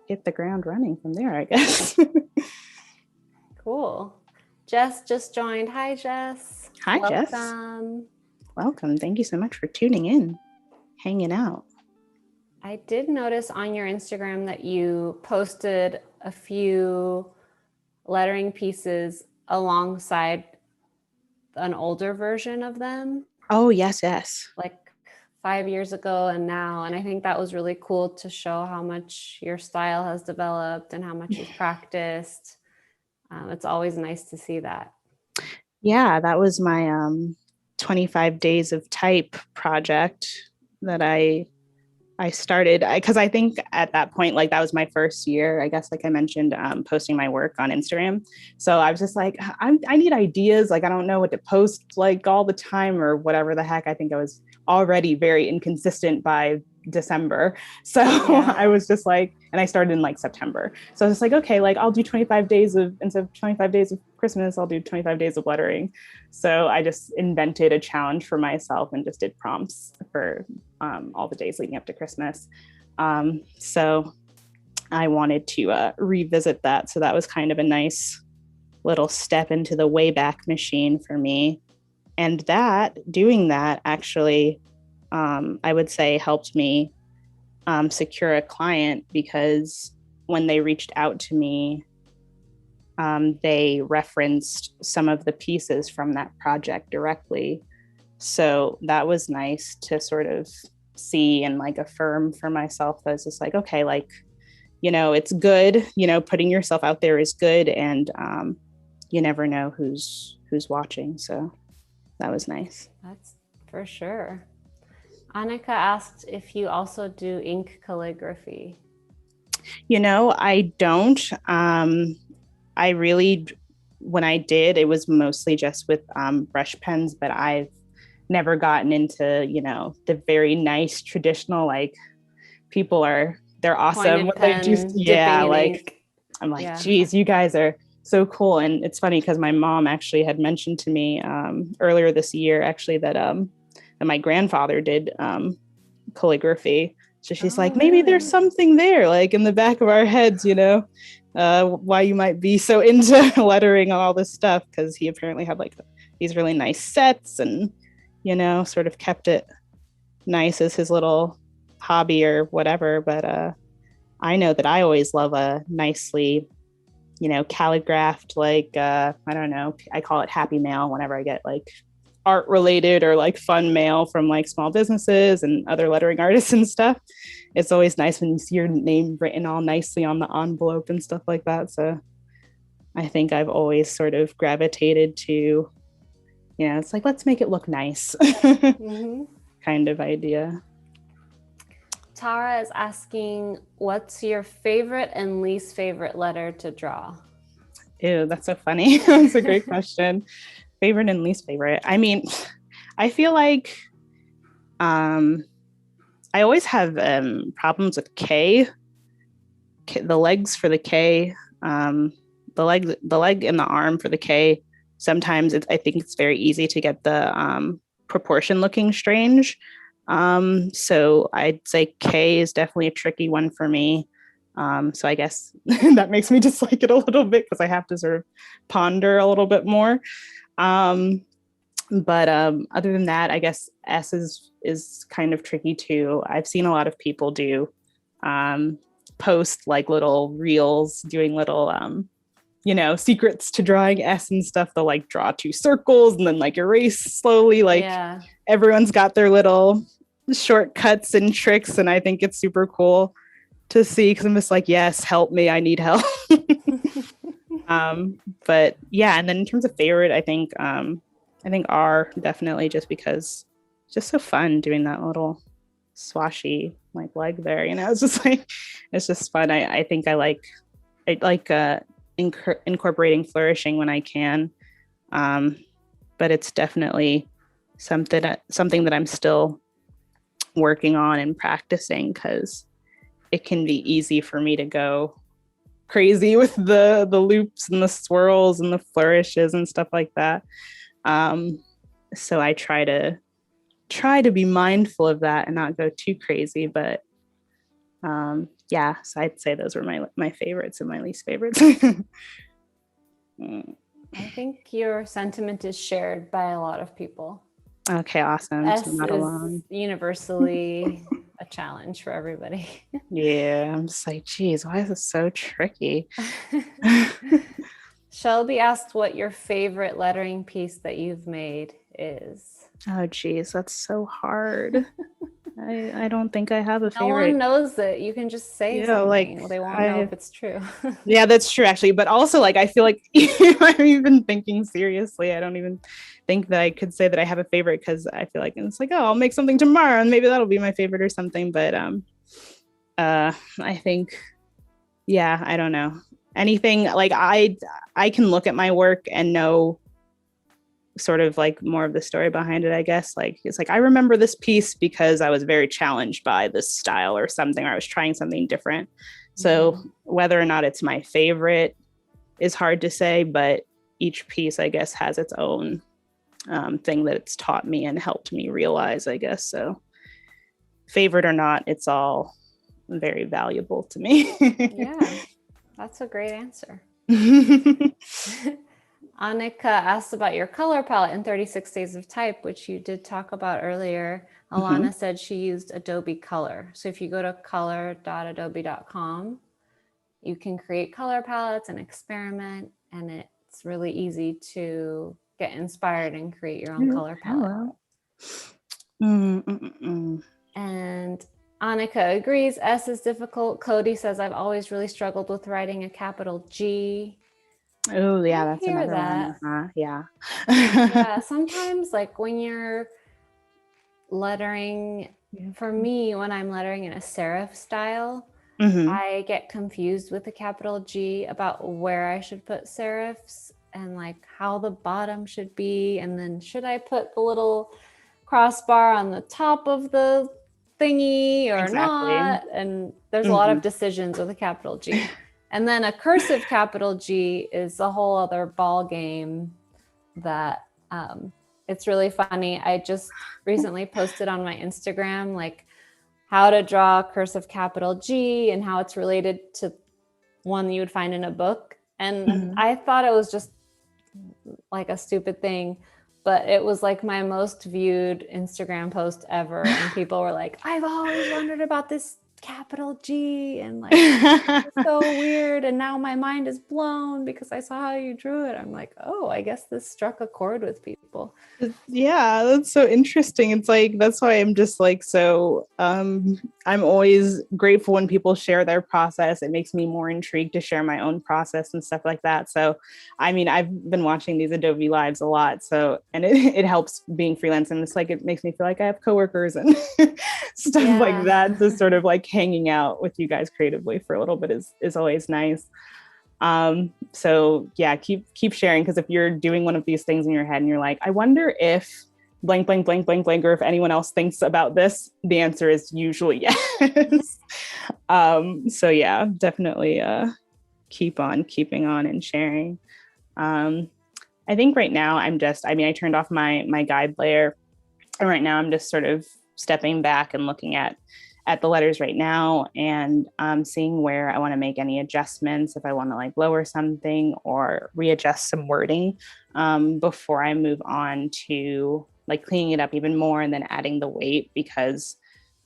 hit the ground running from there, I guess. Cool. Jess just joined. Hi, Jess. Hi, Welcome. Jess. Welcome. Thank you so much for tuning in, hanging out. I did notice on your Instagram that you posted a few lettering pieces alongside an older version of them. Oh, yes. Like 5 years ago and now. And I think that was really cool to show how much your style has developed and how much you've practiced. It's always nice to see that. Yeah, that was my 25 days of type project that I started, because I think at that point, like that was my first year, I guess, like I mentioned, posting my work on Instagram. So I was just like, I need ideas. Like, I don't know what to post like all the time or whatever the heck. I think I was already very inconsistent by December. So I was just like, and I started in like September. So I was just like, okay, like I'll do 25 days of, instead of 25 days of Christmas, I'll do 25 days of lettering. So I just invented a challenge for myself and just did prompts for all the days leading up to Christmas. So I wanted to revisit that. So that was kind of a nice little step into the Wayback Machine for me. And doing that actually, I would say helped me secure a client, because when they reached out to me, they referenced some of the pieces from that project directly. So that was nice to sort of see and like affirm for myself. That was just like, okay, like, it's good, putting yourself out there is good. And you never know who's watching. So that was nice. That's for sure. Annika asked if you also do ink calligraphy. I don't. I really, when I did, it was mostly just with brush pens, but I've never gotten into, the very nice traditional, like they're awesome. Pointed What they do. pen, Yeah. dipping in Like, ink. I'm like, Yeah. geez, you guys are so cool. And it's funny because my mom actually had mentioned to me earlier this year, actually, that my grandfather did calligraphy. So she's like, maybe there's Really? something there, like in the back of our heads, why you might be so into lettering and all this stuff. Cause he apparently had like these really nice sets and, sort of kept it nice as his little hobby or whatever. But I know that I always love a nicely, calligraphed, like, I don't know, I call it happy mail whenever I get like art related or like fun mail from like small businesses and other lettering artists and stuff. It's always nice when you see your name written all nicely on the envelope and stuff like that. So I think I've always sort of gravitated to, it's like, let's make it look nice Mm-hmm. kind of idea. Tara is asking, what's your favorite and least favorite letter to draw? Ew, that's so funny. That's a great question. Favorite and least favorite. I mean, I feel like I always have problems with the legs for the K, the leg and the arm for the K. Sometimes I think it's very easy to get the proportion looking strange. So I'd say K is definitely a tricky one for me. So I guess that makes me dislike it a little bit because I have to sort of ponder a little bit more. But other than that, I guess S is kind of tricky too. I've seen a lot of people do post like little reels doing little secrets to drawing S and stuff. They'll like draw two circles and then like erase slowly. Like everyone's got their little shortcuts and tricks, and I think it's super cool to see because I'm just like, yes, help me, I need help. But yeah, and then in terms of favorite, I think R, definitely, just because it's just so fun doing that little swashy like leg there. It's just like, it's just fun. I think I like incorporating flourishing when I can, but it's definitely something that I'm still working on and practicing because it can be easy for me to go crazy with the loops and the swirls and the flourishes and stuff like that. So I try to be mindful of that and not go too crazy. But yeah, so I'd say those were my favorites and my least favorites. I think your sentiment is shared by a lot of people. Okay, awesome. S so I'm not is alone. Universally a challenge for everybody. Yeah, I'm just like, geez, why is this so tricky? Shelby asked what your favorite lettering piece that you've made is. Oh, geez, that's so hard. I don't think I have a favorite. No one knows it. You can just say something. Like, well, they won't know if it's true. Yeah, that's true, actually. But also, like, I feel like I'm even thinking seriously. I don't even think that I could say that I have a favorite because I feel like it's like, oh, I'll make something tomorrow and maybe that'll be my favorite or something. But I think, yeah, I don't know. Anything like I can look at my work and know sort of like more of the story behind it, I guess. Like, it's like, I remember this piece because I was very challenged by this style or something, or I was trying something different. So whether or not it's my favorite is hard to say, but each piece, I guess, has its own thing that it's taught me and helped me realize, I guess. So favorite or not, it's all very valuable to me. Yeah, that's a great answer. Annika asked about your color palette in 36 Days of Type, which you did talk about earlier. Alana said she used Adobe Color. So if you go to color.adobe.com, you can create color palettes and experiment, and it's really easy to get inspired and create your own color palette. And Annika agrees, S is difficult. Cody says, I've always really struggled with writing a capital G. Oh, yeah, I that's hear another that. one. Yeah. Yeah, sometimes like when you're lettering, for me, when I'm lettering in a serif style, Hmm. I get confused with the capital G about where I should put serifs and like how the bottom should be. And then should I put the little crossbar on the top of the thingy or Exactly. not? And there's a lot Hmm. of decisions with a capital G. And then a cursive capital G is a whole other ball game that it's really funny. I just recently posted on my Instagram like how to draw cursive capital G and how it's related to one you would find in a book. And Hmm. I thought it was just like a stupid thing, but it was like my most viewed Instagram post ever. And people were like, I've always wondered about this capital G and like it's so weird. And now my mind is blown because I saw how you drew it. I'm like, oh, I guess this struck a chord with people. Yeah, that's so interesting. It's like that's why I'm just like so I'm always grateful when people share their process. It makes me more intrigued to share my own process and stuff like that. So I mean, I've been watching these Adobe lives a lot. So and it helps being freelance, and it's like it makes me feel like I have coworkers and stuff like Yeah. that. Just sort of like hanging out with you guys creatively for a little bit is always nice. So yeah, keep sharing, because if you're doing one of these things in your head and you're like, I wonder if blank blank blank blank blank, or if anyone else thinks about this, the answer is usually yes. So yeah, definitely keep on keeping on and sharing. um I think right now I mean, I turned off my guide layer, and right now I'm just sort of stepping back and looking at the letters right now, and seeing where I want to make any adjustments, if I want to like lower something or readjust some wording, before I move on to like cleaning it up even more and then adding the weight, because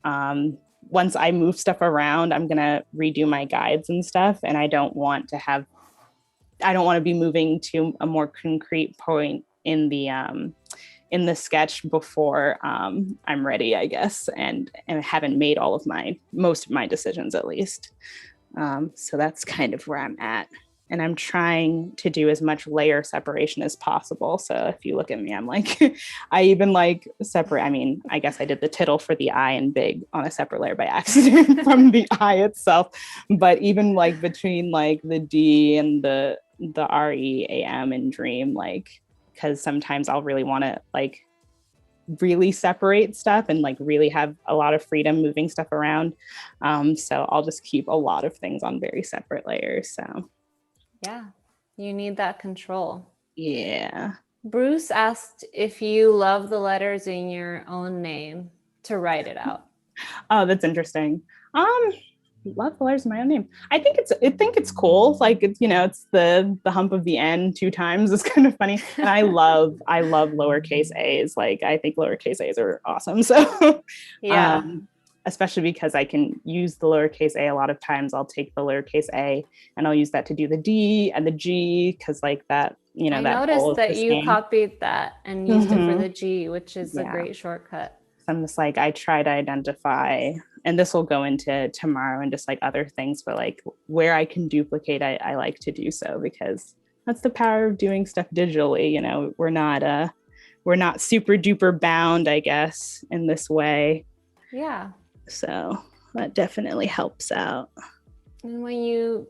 once I move stuff around, I'm going to redo my guides and stuff. And I don't want to be moving to a more concrete point in the sketch before I'm ready, I guess, and haven't made most of my decisions at least. So that's kind of where I'm at. And I'm trying to do as much layer separation as possible. So if you look at me, I'm like, I even like separate. I mean, I guess I did the tittle for the I and big on a separate layer by accident from the I itself. But even like between like the D and the REAM and dream, like, because sometimes I'll really want to like really separate stuff and like really have a lot of freedom moving stuff around. So I'll just keep a lot of things on very separate layers. So Yeah, you need that control. yeah. Bruce asked if you love the letters in your own name to write it out. Oh, that's interesting. Love the letters in my own name. I think it's cool. Like it's, it's the hump of the N two times. It's kind of funny. And I love lowercase A's. Like I think lowercase A's are awesome. So Yeah. um especially because I can use the lowercase a lot of times. I'll take the lowercase a and I'll use that to do the D and the G, because like that, I that whole noticed is the that you same. copied that and used it for Mm-hmm. the G, which is a Yeah. great shortcut. I'm just like, I try to identify, and this will go into tomorrow and just like other things, but like where I can duplicate, I like to do so, because that's the power of doing stuff digitally. We're not super duper bound, I guess, in this way. Yeah. So that definitely helps out. And when you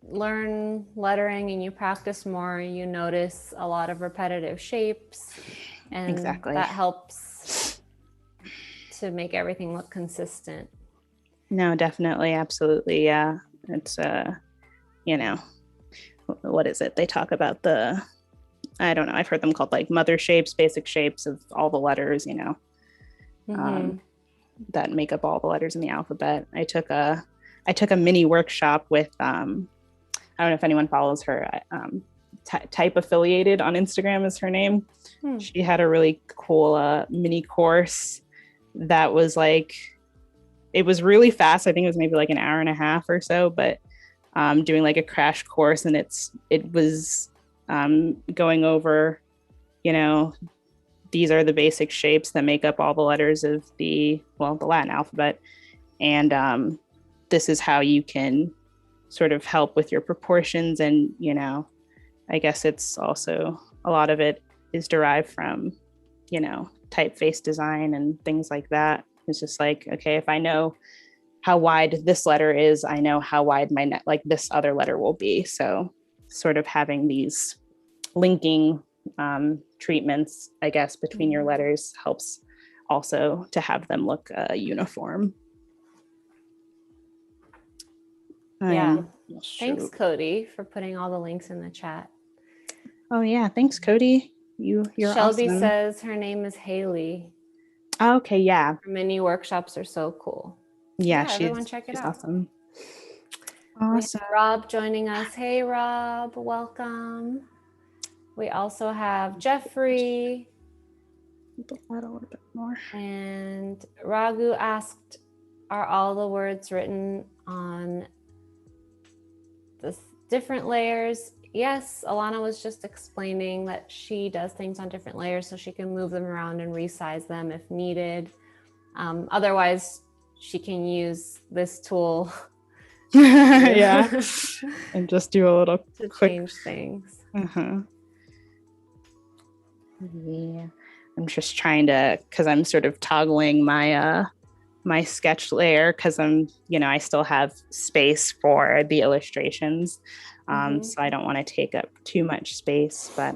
learn lettering and you practice more, you notice a lot of repetitive shapes, and Exactly. that helps to make everything look consistent. No, definitely. Absolutely. Yeah. It's, you know, what is it? They talk about I don't know, I've heard them called like mother shapes, basic shapes of all the letters, Mm-hmm. that make up all the letters in the alphabet. I took a mini workshop with, I don't know if anyone follows her, Type Affiliated on Instagram is her name. She had a really cool mini course that was like, it was really fast. I think it was maybe like an hour and a half or so, but doing like a crash course, and it was going over, you know, these are the basic shapes that make up all the letters of the Latin alphabet, and this is how you can sort of help with your proportions and I guess it's also, a lot of it is derived from, typeface design and things like that. It's just like, okay, if I know how wide this letter is, I know how wide my like this other letter will be. So sort of having these linking treatments, I guess, between your letters helps also to have them look uniform. Yeah. Thanks, Cody, for putting all the links in the chat. Oh yeah, thanks, Cody. You're Shelby awesome. says her name is Haley. Okay, yeah. Her mini workshops are so cool. Yeah, everyone check it out. Awesome. We have Rob joining us. Hey, Rob, welcome. We also have Jeffrey. That a little bit more. And Raghu asked, are all the words written on the different layers? Yes, Alana was just explaining that she does things on different layers so she can move them around and resize them if needed. Otherwise, she can use this tool. Yeah, and just do a little to quick change things. Yeah, I'm just trying to, because I'm sort of toggling my my sketch layer because I still have space for the illustrations. So I don't want to take up too much space, but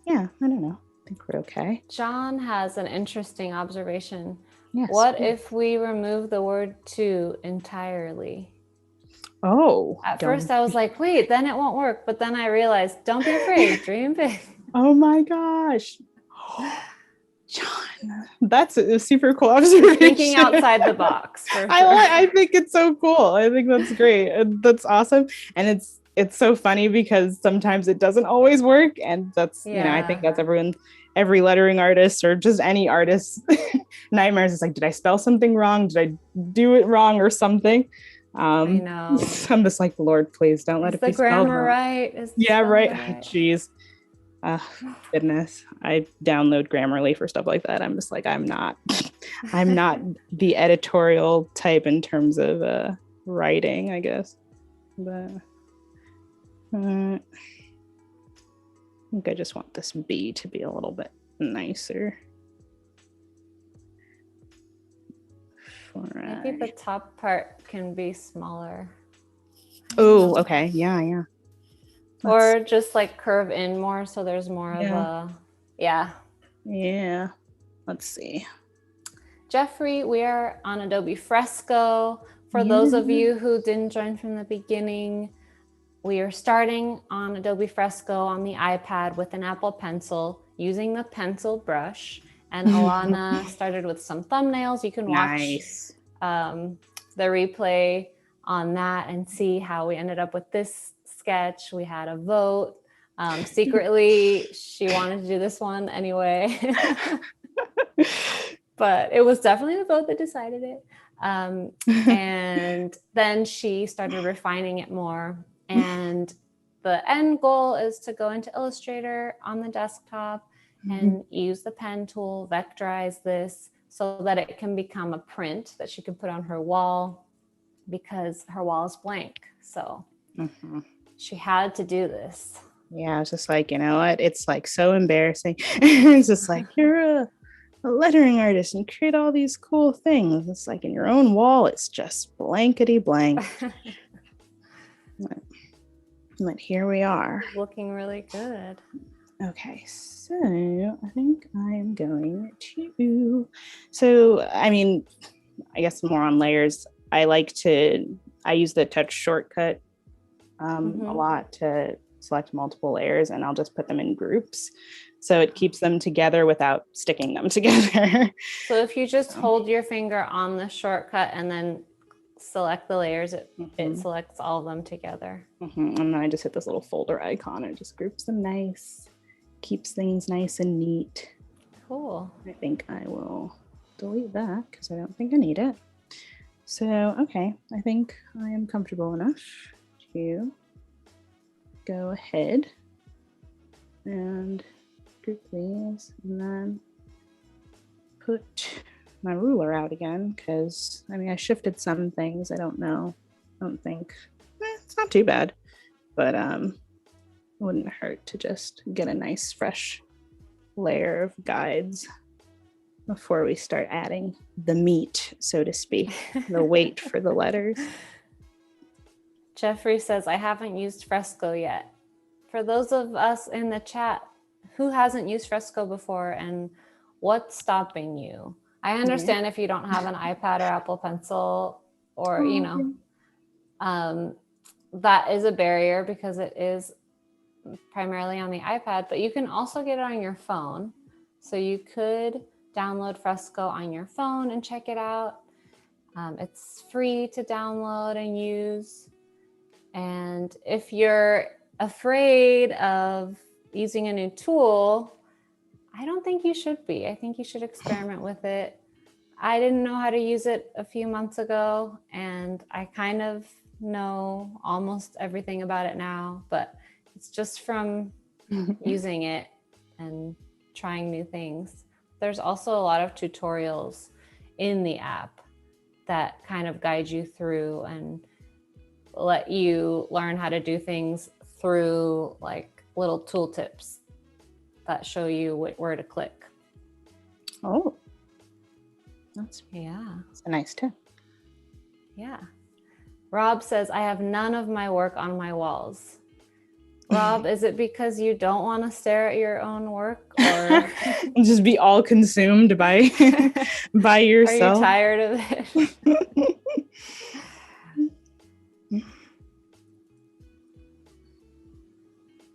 yeah, I don't know. I think we're okay. John has an interesting observation. Yes. What if we remove the word to entirely? Oh. At first I was like, wait, then it won't work. But then I realized, don't be afraid, dream big. Oh my gosh. John, that's a super cool observation. Thinking outside the box. For sure. I think it's so cool. I think that's great. That's awesome. And it's so funny because sometimes it doesn't always work. And that's, I think that's every lettering artist or just any artist nightmares. It's like, did I spell something wrong? Did I do it wrong or something? I know. I'm just like, Lord, please don't let it be spelled wrong. Right? Yeah, right. Jeez. Goodness, I download Grammarly for stuff like that. I'm just like, I'm not the editorial type in terms of writing, I guess. But I think I just want this B to be a little bit nicer. Maybe the top part can be smaller. Oh, okay. Yeah. Or just like curve in more so there's more of a, yeah. Let's see. Jeffrey, we are on Adobe Fresco. For those of you who didn't join from the beginning, we are starting on Adobe Fresco on the iPad with an Apple Pencil using the pencil brush. And Alana started with some thumbnails. You can watch the replay on that and see how we ended up with this sketch. We had a vote. Secretly, she wanted to do this one anyway. But it was definitely the vote that decided it. And then she started refining it more. And the end goal is to go into Illustrator on the desktop and use the pen tool, vectorize this so that it can become a print that she can put on her wall because her wall is blank. So she had to do this. Yeah, I was just like, you know what? It's like so embarrassing. It's just like, you're a lettering artist and create all these cool things. It's like in your own wall, it's just blankety blank. But here we are. Looking really good. Okay, so I think I am going to, I guess more on layers. I use the touch shortcut a lot to select multiple layers, and I'll just put them in groups. So it keeps them together without sticking them together. So if you just hold your finger on the shortcut and then select the layers, it selects all of them together. And then I just hit this little folder icon and it just groups them nice, keeps things nice and neat. Cool. I think I will delete that because I don't think I need it. So, okay, I think I am comfortable enough to go ahead and group these and then put my ruler out again because I shifted some things. I don't think it's not too bad, but wouldn't hurt to just get a nice fresh layer of guides before we start adding the meat, so to speak, the weight for the letters. Jeffrey says, I haven't used Fresco yet. For those of us in the chat, who hasn't used Fresco before and what's stopping you? I understand if you don't have an iPad or Apple Pencil or, that is a barrier because it is primarily on the iPad, but you can also get it on your phone. So you could download Fresco on your phone and check it out. It's free to download and use. And if you're afraid of using a new tool, I don't think you should be. I think you should experiment with it. I didn't know how to use it a few months ago, and I kind of know almost everything about it now, but it's just from using it and trying new things. There's also a lot of tutorials in the app that kind of guide you through and let you learn how to do things through like little tooltips that show you where to click. Oh, that's a nice tip. Yeah. Rob says, I have none of my work on my walls. Rob, is it because you don't want to stare at your own work, or just be all consumed by yourself? Are you tired of it?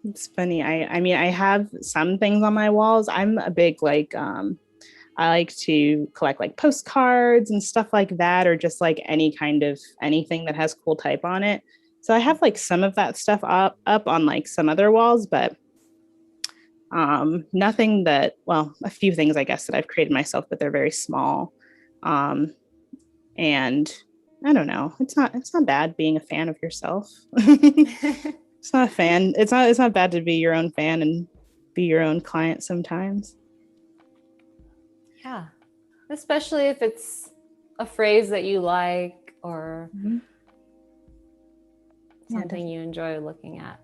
It's funny. I mean, I have some things on my walls. I'm a big I like to collect like postcards and stuff like that, or just like any kind of anything that has cool type on it. So I have like some of that stuff up on like some other walls, but nothing that, well, a few things I guess that I've created myself, but they're very small. And I don't know. It's not bad being a fan of yourself. It's not a fan. It's not bad to be your own fan and be your own client sometimes. Yeah. Especially if it's a phrase that you like or something you enjoy looking at.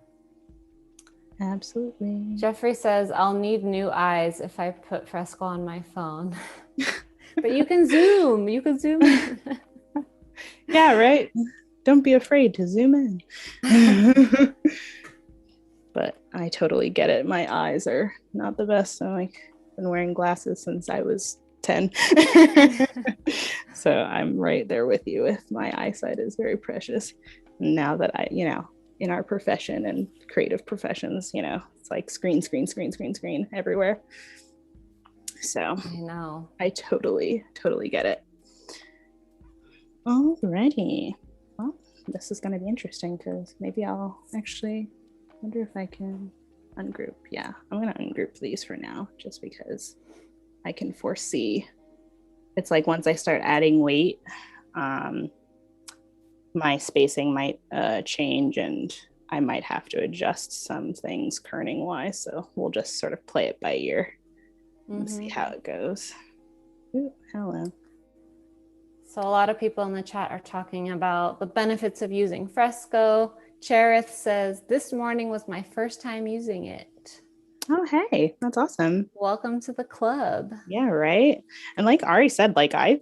Absolutely. Jeffrey says, I'll need new eyes if I put Fresco on my phone. But you can zoom. You can zoom in. Yeah, right. Don't be afraid to zoom in. But I totally get it. My eyes are not the best. I'm like been wearing glasses since I was 10. So I'm right there with you. With my eyesight is very precious. Now that I, in our profession and creative professions, it's like screen everywhere. So I know. I totally get it. Alrighty. Well, this is going to be interesting because maybe I'll actually wonder if I can ungroup. Yeah, I'm going to ungroup these for now just because I can foresee. It's like once I start adding weight, my spacing might change and I might have to adjust some things kerning wise. So we'll just sort of play it by ear and see how it goes. Ooh, hello. So a lot of people in the chat are talking about the benefits of using Fresco. Cherith says, this morning was my first time using it. Oh, hey, that's awesome. Welcome to the club. Yeah, right. And like Ari said, like I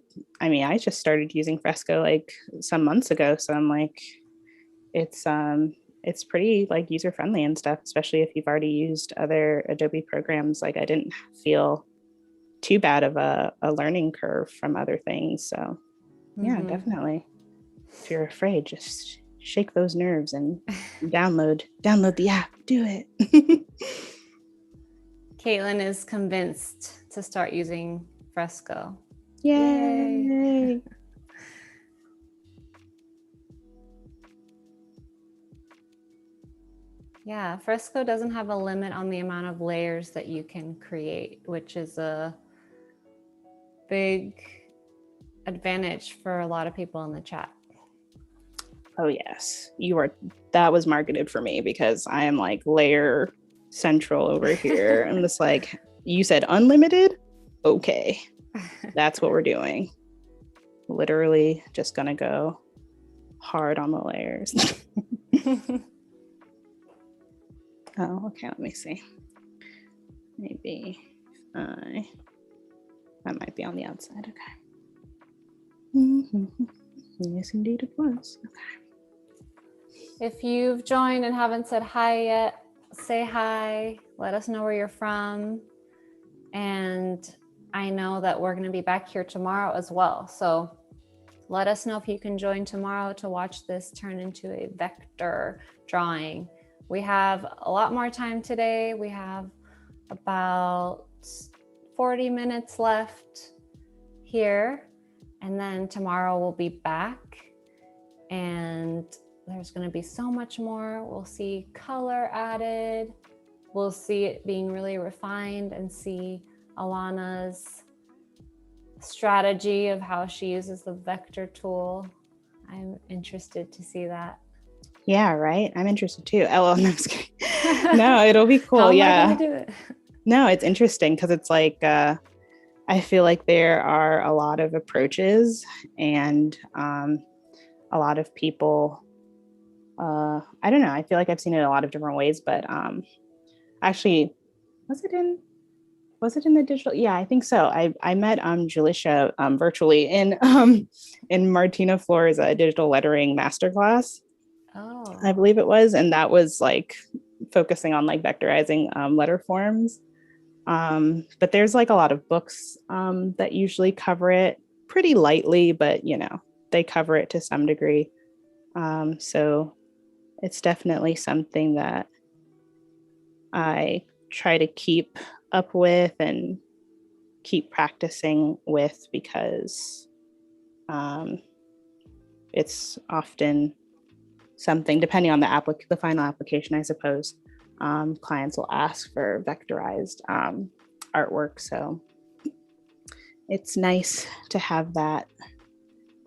just started using Fresco like some months ago. So I'm like, it's pretty like user friendly and stuff, especially if you've already used other Adobe programs. Like I didn't feel too bad of a learning curve from other things. So yeah, definitely. If you're afraid, just shake those nerves and download the app. Do it. Caitlin is convinced to start using Fresco. Yay. Yeah, Fresco doesn't have a limit on the amount of layers that you can create, which is a big advantage for a lot of people in the chat. Oh yes, that was marketed for me because I am like layer central over here. I'm just like, you said unlimited? Okay, that's what we're doing. Literally just gonna go hard on the layers. Oh, okay, let me see. Maybe that might be on the outside. Okay. Yes, indeed it was. Okay. If you've joined and haven't said hi yet, say hi. Let us know where you're from. And I know that we're going to be back here tomorrow as well. So let us know if you can join tomorrow to watch this turn into a vector drawing. We have a lot more time today. We have about 40 minutes left here. And then tomorrow we'll be back. And there's going to be so much more. We'll see color added. We'll see it being really refined and see Alana's strategy of how she uses the vector tool. I'm interested to see that. Yeah, right. I'm interested too. Oh, no, I'm just kidding. No, it'll be cool. How am yeah. I gonna do it? No, it's interesting because it's like I feel like there are a lot of approaches and a lot of people. I don't know. I feel like I've seen it a lot of different ways, but actually, was it in the digital? Yeah, I think so. I met Julisha virtually in Martina Floor's digital lettering masterclass. Oh, I believe it was, and that was like focusing on like vectorizing letter forms. But there's like a lot of books that usually cover it pretty lightly, but you know, they cover it to some degree. So it's definitely something that I try to keep up with and keep practicing with because it's often something, depending on the final application, I suppose, clients will ask for vectorized artwork. So it's nice to have that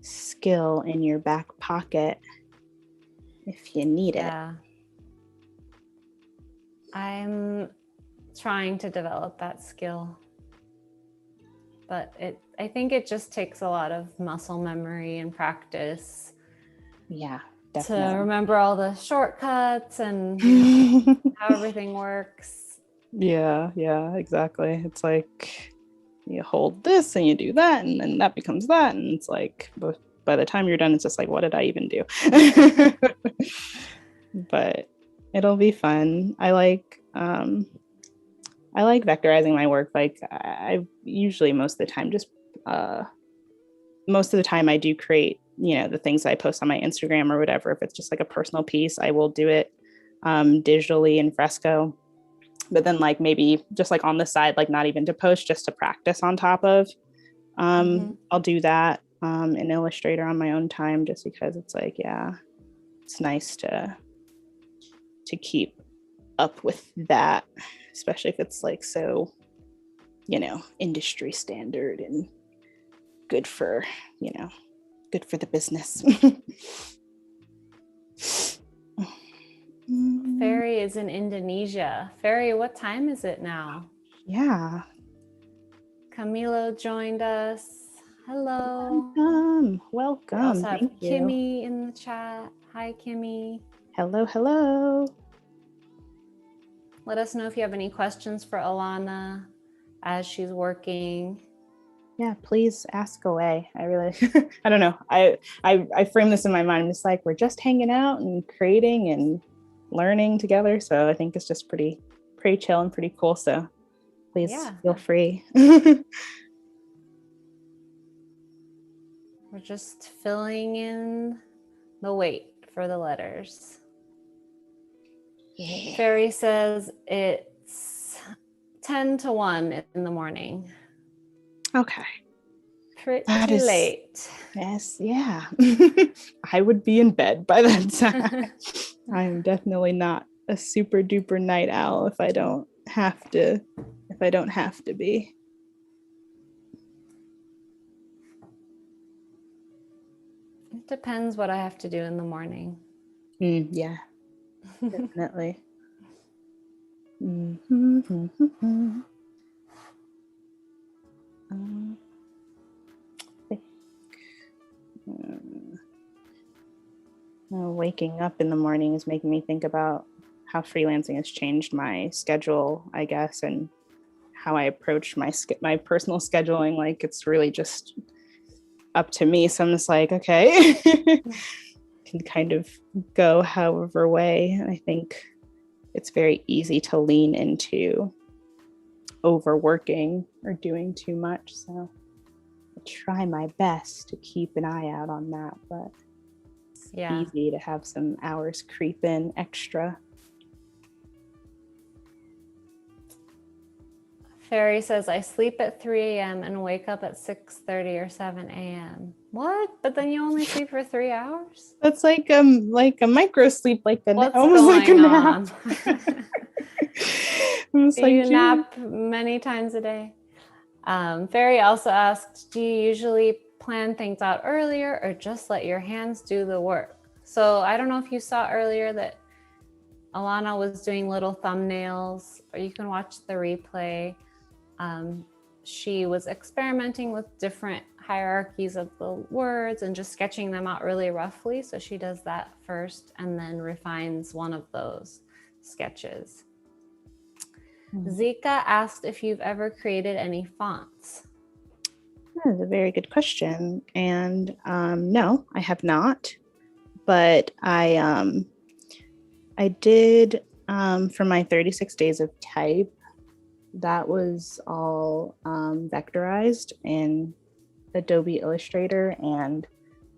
skill in your back pocket if you need it. I'm trying to develop that skill, but I think it just takes a lot of muscle memory and practice. Yeah, definitely. To remember all the shortcuts and you know, how everything works. Yeah, exactly. It's like you hold this and you do that, and then that becomes that, and it's like by the time you're done, it's just like, what did I even do? But it'll be fun. I like vectorizing my work. Like I usually most of the time I do create, you know, the things I post on my Instagram or whatever. If it's just like a personal piece, I will do it digitally in Fresco. But then like maybe just like on the side, like not even to post, just to practice on top of. I'll do that in Illustrator on my own time, just because it's like, yeah, it's nice to keep up with that, especially if it's like so, you know, industry standard and good for, you know, good for the business. Ferry is in Indonesia. Ferry, what time is it now? Yeah. Camilo joined us. Hello. Welcome. We also have Thank Kimmy you. in the chat. Hi, Kimmy. Hello. Let us know if you have any questions for Alana as she's working. Yeah, please ask away. I really, I don't know. I frame this in my mind. I'm just like, we're just hanging out and creating and learning together. So I think it's just pretty chill and pretty cool. So please feel free. We're just filling in the weight for the letters. Yeah. Ferry says it's 10 to 1 in the morning. Okay. Pretty late. Yes, yeah. I would be in bed by that time. I'm definitely not a super duper night owl if I don't have to be. It depends what I have to do in the morning. Yeah, definitely. Waking up in the morning is making me think about freelancing has changed my schedule, I guess, and how I approach my personal scheduling. Like it's really just up to me. So I'm just like, okay, can kind of go however way. And I think it's very easy to lean into overworking or doing too much. So I try my best to keep an eye out on that, but it's easy to have some hours creep in extra. Fairy says, I sleep at 3 a.m. and wake up at 6:30 or 7 a.m. What? But then you only sleep for 3 hours? That's like a micro sleep, like What's almost like a nap. Do you nap many times a day? Fairy also asked, do you usually plan things out earlier or just let your hands do the work? So I don't know if you saw earlier that Alana was doing little thumbnails, or you can watch the replay. She was experimenting with different hierarchies of the words and just sketching them out really roughly. So she does that first and then refines one of those sketches. Zika asked if you've ever created any fonts. That is a very good question. And no, I have not. But I did for my 36 days of type. That was all vectorized in Adobe Illustrator, and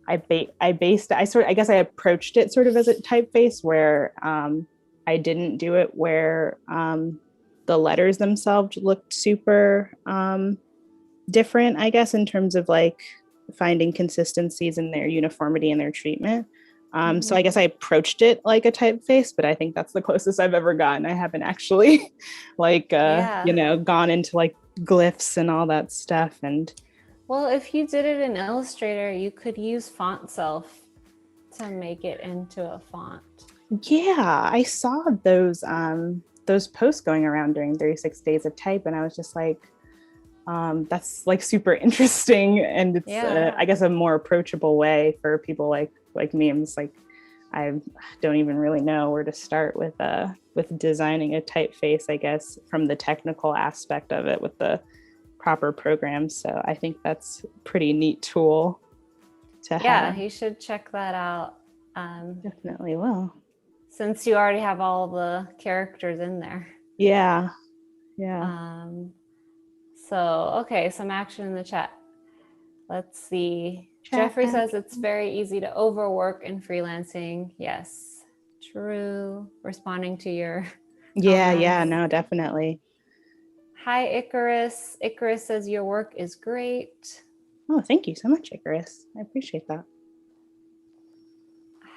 I guess I approached it sort of as a typeface where I didn't do it where the letters themselves looked super different, I guess, in terms of like finding consistencies in their uniformity and their treatment. So I guess I approached it like a typeface, but I think that's the closest I've ever gotten. I haven't actually like, gone into like glyphs and all that stuff. And well, if you did it in Illustrator, you could use font self to make it into a font. Yeah, I saw those posts going around during 36 days of type, and I was just like, that's like super interesting, and it's I guess a more approachable way for people like me. I'm just like, I don't even really know where to start with designing a typeface, I guess, from the technical aspect of it with the proper programs. So I think that's a pretty neat tool to have. Yeah, you should check that out. Definitely will. Since you already have all the characters in there. Yeah. So, okay, some action in the chat. Let's see. Jeffrey says it's very easy to overwork in freelancing. Yes, true. Responding to your comments. No, definitely. Hi, Icarus. Icarus says your work is great. Oh, thank you so much, Icarus. I appreciate that.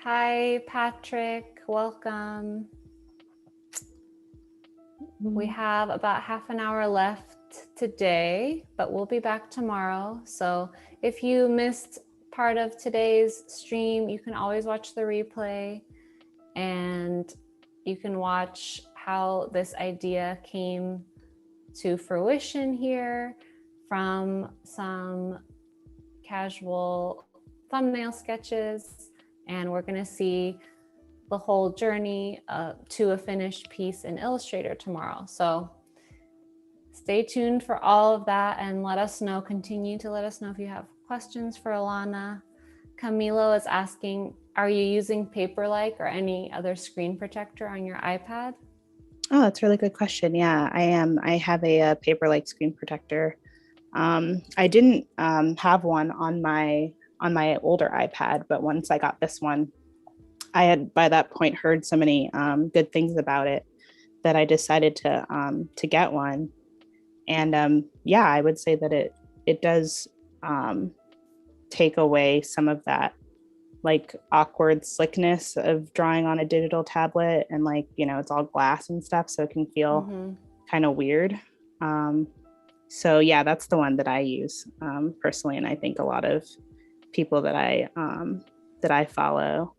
Hi, Patrick. Welcome. We have about half an hour left today, but we'll be back tomorrow. So if you missed part of today's stream, you can always watch the replay, and you can watch how this idea came to fruition here from some casual thumbnail sketches, and we're going to see the whole journey to a finished piece in Illustrator tomorrow. So stay tuned for all of that, and continue to let us know if you have questions for Alana. Camilo is asking, are you using Paperlike or any other screen protector on your iPad? Oh, that's a really good question. Yeah, I am. I have a Paperlike screen protector. I didn't have one on my older iPad, but once I got this one, I had by that point heard so many good things about it that I decided to get one. And I would say that it does take away some of that like awkward slickness of drawing on a digital tablet, and like, it's all glass and stuff, so it can feel kind of weird. So yeah, that's the one that I use personally, and I think a lot of people that I follow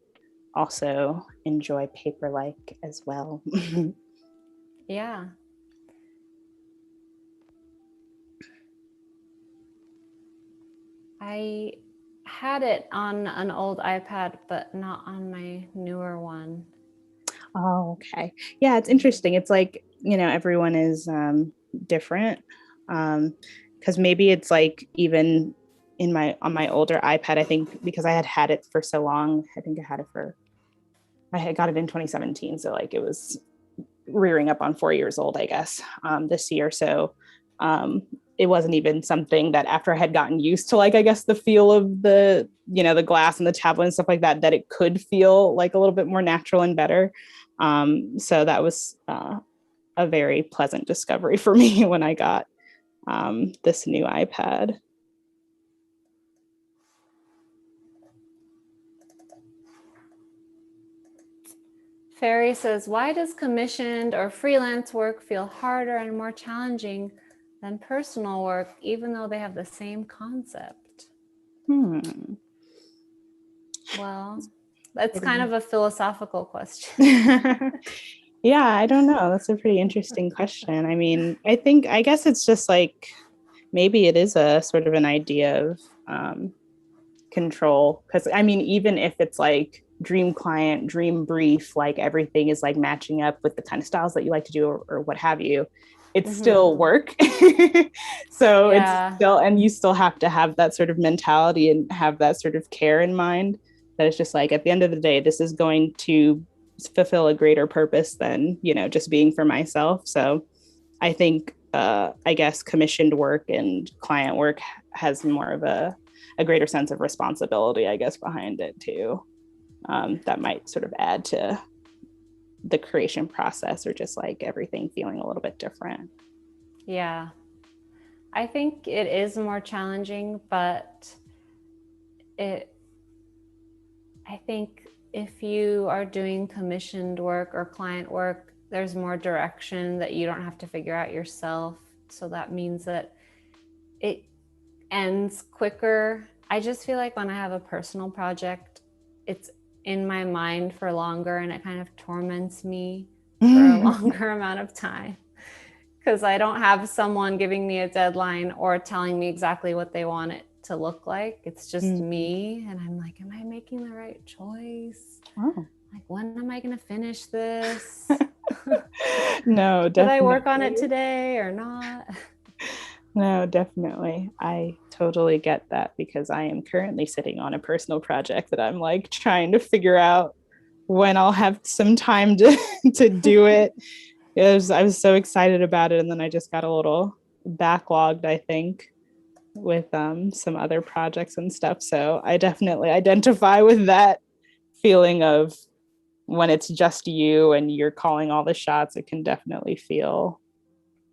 also enjoy Paperlike as well. Yeah. I had it on an old iPad, but not on my newer one. Oh, okay. Yeah, it's interesting. It's like, everyone is different. Because maybe it's like even on my older iPad, I think because I had it for so long, I had got it in 2017. So like it was rearing up on 4 years old, I guess, this year. So um, it wasn't even something that after I had gotten used to, like, I guess the feel of the glass and the tablet and stuff like that, that it could feel like a little bit more natural and better. So that was a very pleasant discovery for me when I got this new iPad. Ferry says, why does commissioned or freelance work feel harder and more challenging than personal work, even though they have the same concept? Well, that's kind of a philosophical question. Yeah, I don't know. That's a pretty interesting question. I mean, I guess it's just like maybe it is a sort of an idea of control. Because I mean, even if it's like dream client, dream brief, like everything is like matching up with the kind of styles that you like to do or what have you, it's still work. So it's still, and you still have to have that sort of mentality and have that sort of care in mind that it's just like at the end of the day, this is going to fulfill a greater purpose than, just being for myself. So I think, I guess commissioned work and client work has more of a greater sense of responsibility, I guess, behind it too. That might sort of add to the creation process or just like everything feeling a little bit different. Yeah. I think it is more challenging, but I think if you are doing commissioned work or client work, there's more direction that you don't have to figure out yourself. So that means that it ends quicker. I just feel like when I have a personal project, it's in my mind for longer and it kind of torments me for a longer amount of time because I don't have someone giving me a deadline or telling me exactly what they want it to look like. It's just me. And I'm like, am I making the right choice? Oh. Like, when am I going to finish this? No, definitely. Did I work on it today or not? No, definitely. I totally get that because I am currently sitting on a personal project that I'm like trying to figure out when I'll have some time to do it. I was so excited about it, and then I just got a little backlogged, I think, with some other projects and stuff. So I definitely identify with that feeling of when it's just you and you're calling all the shots. It can definitely feel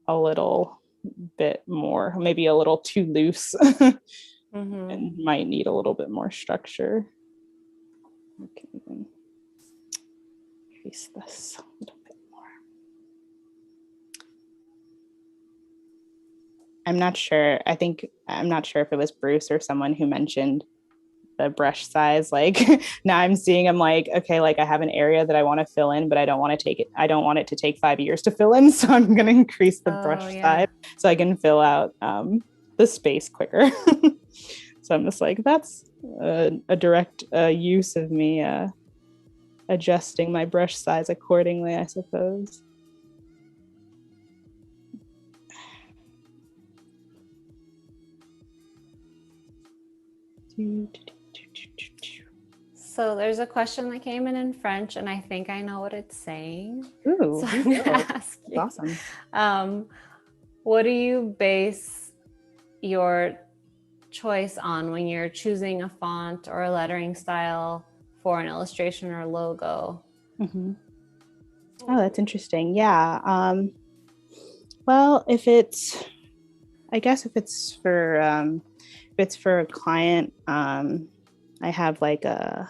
a little bit more, maybe a little too loose, and might need a little bit more structure. Okay, then increase this a little bit more. I'm not sure if it was Bruce or someone who mentioned the brush size. Like now I'm seeing, I'm like, okay, like I have an area that I want to fill in, but I don't want it to take 5 years to fill in. So I'm going to increase the brush size so I can fill out the space quicker. So I'm just like, that's a direct use of me adjusting my brush size accordingly, I suppose. So there's a question that came in French, and I think I know what it's saying. Ooh, so I'm going to ask you. Awesome. What do you base your choice on when you're choosing a font or a lettering style for an illustration or logo? Mm-hmm. Oh, that's interesting. Yeah. Well, if it's for a client, I have like a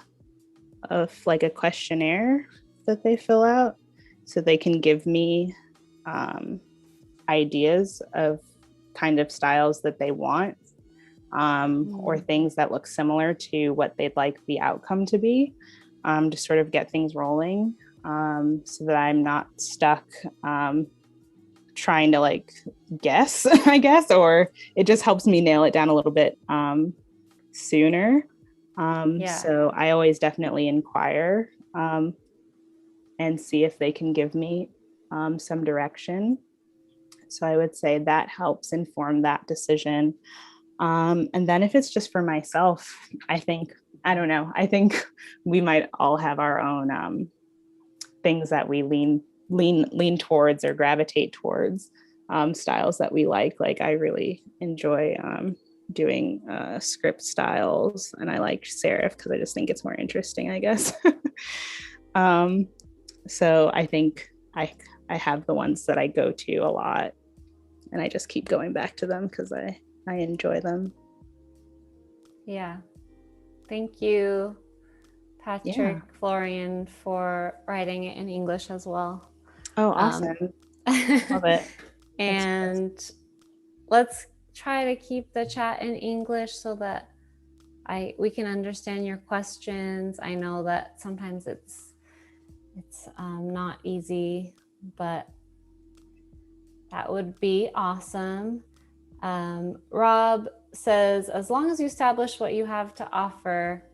questionnaire that they fill out so they can give me ideas of kind of styles that they want, or things that look similar to what they'd like the outcome to be, to sort of get things rolling, so that I'm not stuck trying to like guess, I guess, or it just helps me nail it down a little bit sooner. So I always definitely inquire and see if they can give me some direction. So I would say that helps inform that decision. And then if it's just for myself, I think we might all have our own things that we lean towards or gravitate towards, styles that we like. Like I really enjoy doing script styles, and I like serif because I just think it's more interesting, I guess. So I think I have the ones that I go to a lot, and I just keep going back to them because I enjoy them. Yeah. Thank you, Patrick Florian, for writing it in English as well. Oh, awesome. Love it. And let's try to keep the chat in English so that we can understand your questions. I know that sometimes it's not easy, but that would be awesome. Rob says, as long as you establish what you have to offer,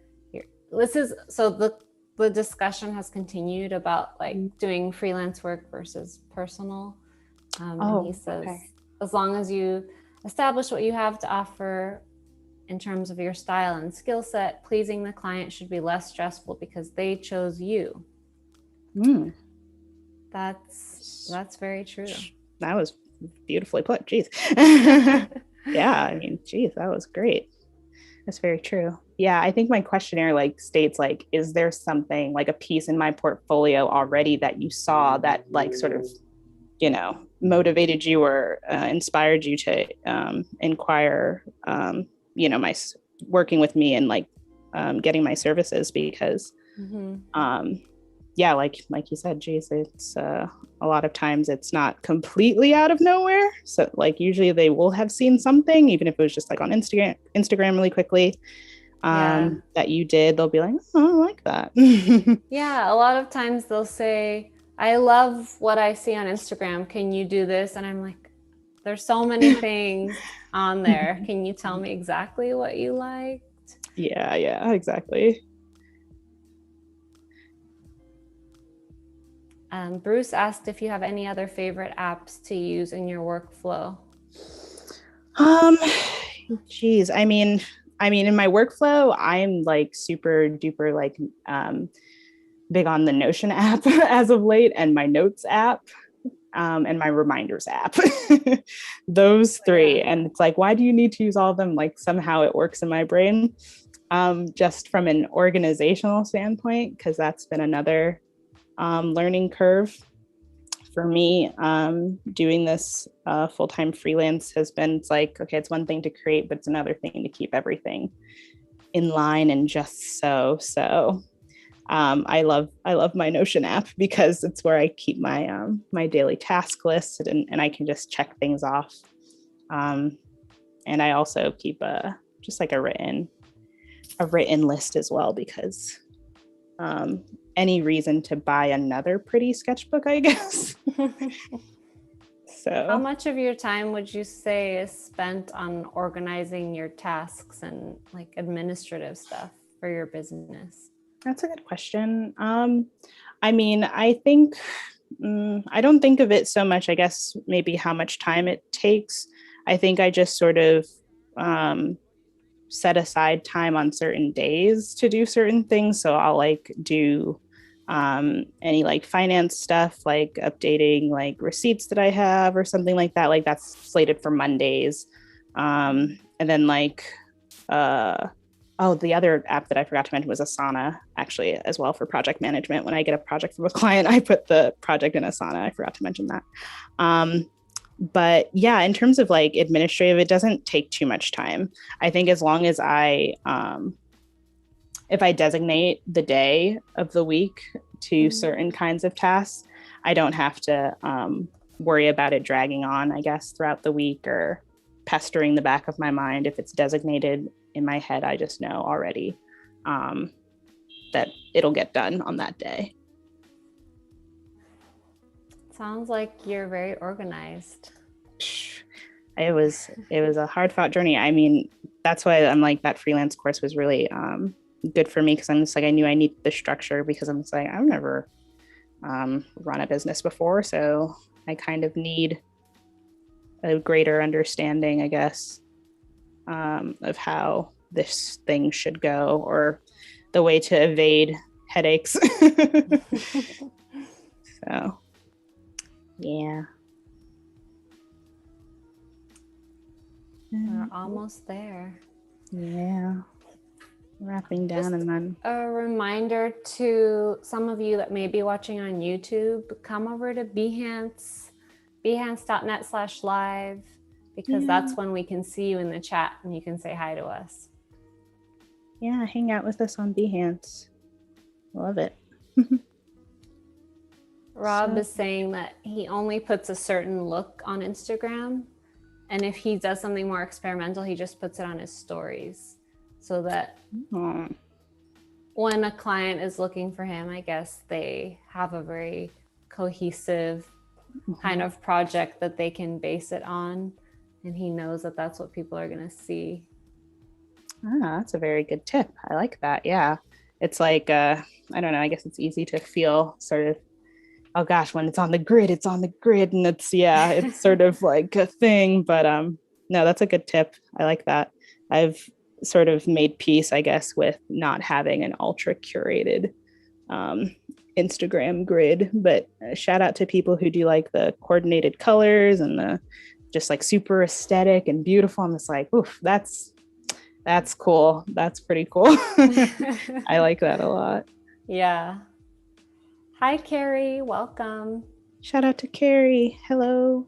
the discussion has continued about like doing freelance work versus personal. And he says, as long as you establish what you have to offer in terms of your style and skill set, pleasing the client should be less stressful because they chose you. That's very true. That was beautifully put. Jeez. Yeah, I mean, geez, that was great. That's very true. Yeah, I think my questionnaire like states like, is there something like a piece in my portfolio already that you saw that like sort of, you know, motivated you or inspired you to inquire, you know, my working with me and like getting my services, because yeah, like you said, geez, it's a lot of times it's not completely out of nowhere. So like usually they will have seen something, even if it was just like on Instagram really quickly, that you did. They'll be like, oh, I like that. Yeah, a lot of times they'll say, I love what I see on Instagram. Can you do this? And I'm like, there's so many things on there. Can you tell me exactly what you liked? Yeah, exactly. Bruce asked if you have any other favorite apps to use in your workflow. Geez, I mean, in my workflow, I'm like super duper like big on the Notion app as of late, and my Notes app, and my Reminders app. Those three. And it's like, why do you need to use all of them? Like somehow it works in my brain, just from an organizational standpoint, because that's been another learning curve for me. Doing this full-time freelance has been, it's like, okay, it's one thing to create, but it's another thing to keep everything in line and just so. I love my Notion app because it's where I keep my my daily task list, and I can just check things off. And I also keep just like a written list as well, because any reason to buy another pretty sketchbook, I guess. So how much of your time would you say is spent on organizing your tasks and like administrative stuff for your business? That's a good question. I mean, I think I don't think of it so much, I guess, maybe how much time it takes. I think I just sort of set aside time on certain days to do certain things. So I'll like do any like finance stuff, like updating like receipts that I have or something like that. Like that's slated for Mondays. And then like, the other app that I forgot to mention was Asana, actually, as well, for project management. When I get a project from a client, I put the project in Asana. I forgot to mention that. But yeah, in terms of like administrative, it doesn't take too much time. I think as long as if I designate the day of the week to certain kinds of tasks, I don't have to worry about it dragging on, I guess, throughout the week or pestering the back of my mind. If it's designated in my head, I just know already that it'll get done on that day. Sounds like you're very organized. It was a hard fought journey. I mean, that's why I'm like, that freelance course was really good for me, because I'm just like, I knew I needed the structure, because I'm just like, I've never run a business before, so I kind of need a greater understanding, I guess, of how this thing should go, or the way to evade headaches. So, yeah. We're almost there. Yeah. Wrapping down. Just and then a reminder to some of you that may be watching on YouTube, come over to behance.net/live, because that's when we can see you in the chat and you can say hi to us. Yeah, hang out with us on Behance. Love it. Rob is saying that he only puts a certain look on Instagram, and if he does something more experimental, he just puts it on his stories, so that when a client is looking for him, I guess they have a very cohesive kind of project that they can base it on, and he knows that that's what people are going to see. That's a very good tip. I like that. Yeah. It's like, I don't know, I guess it's easy to feel sort of, oh gosh, when it's on the grid, and it's sort of like a thing, but no, that's a good tip. I like that. I've sort of made peace, I guess, with not having an ultra curated Instagram grid, but shout out to people who do like the coordinated colors and the just like super aesthetic and beautiful. I'm just like, oof, that's cool. That's pretty cool. I like that a lot. Yeah. Hi, Carrie. Welcome. Shout out to Carrie. Hello.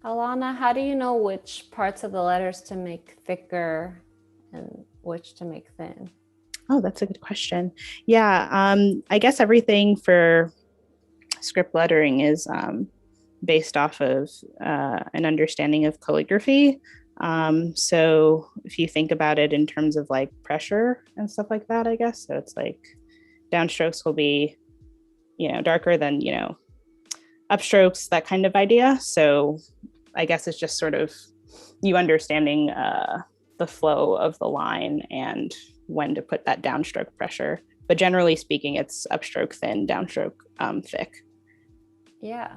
Alana, how do you know which parts of the letters to make thicker and which to make thin? Oh, that's a good question. Yeah. I guess everything for script lettering is based off of an understanding of calligraphy. So if you think about it in terms of like pressure and stuff like that, I guess, so it's like downstrokes will be, darker than, upstrokes, that kind of idea. So I guess it's just sort of you understanding the flow of the line and when to put that downstroke pressure. But generally speaking, it's upstroke thin, downstroke thick. Yeah.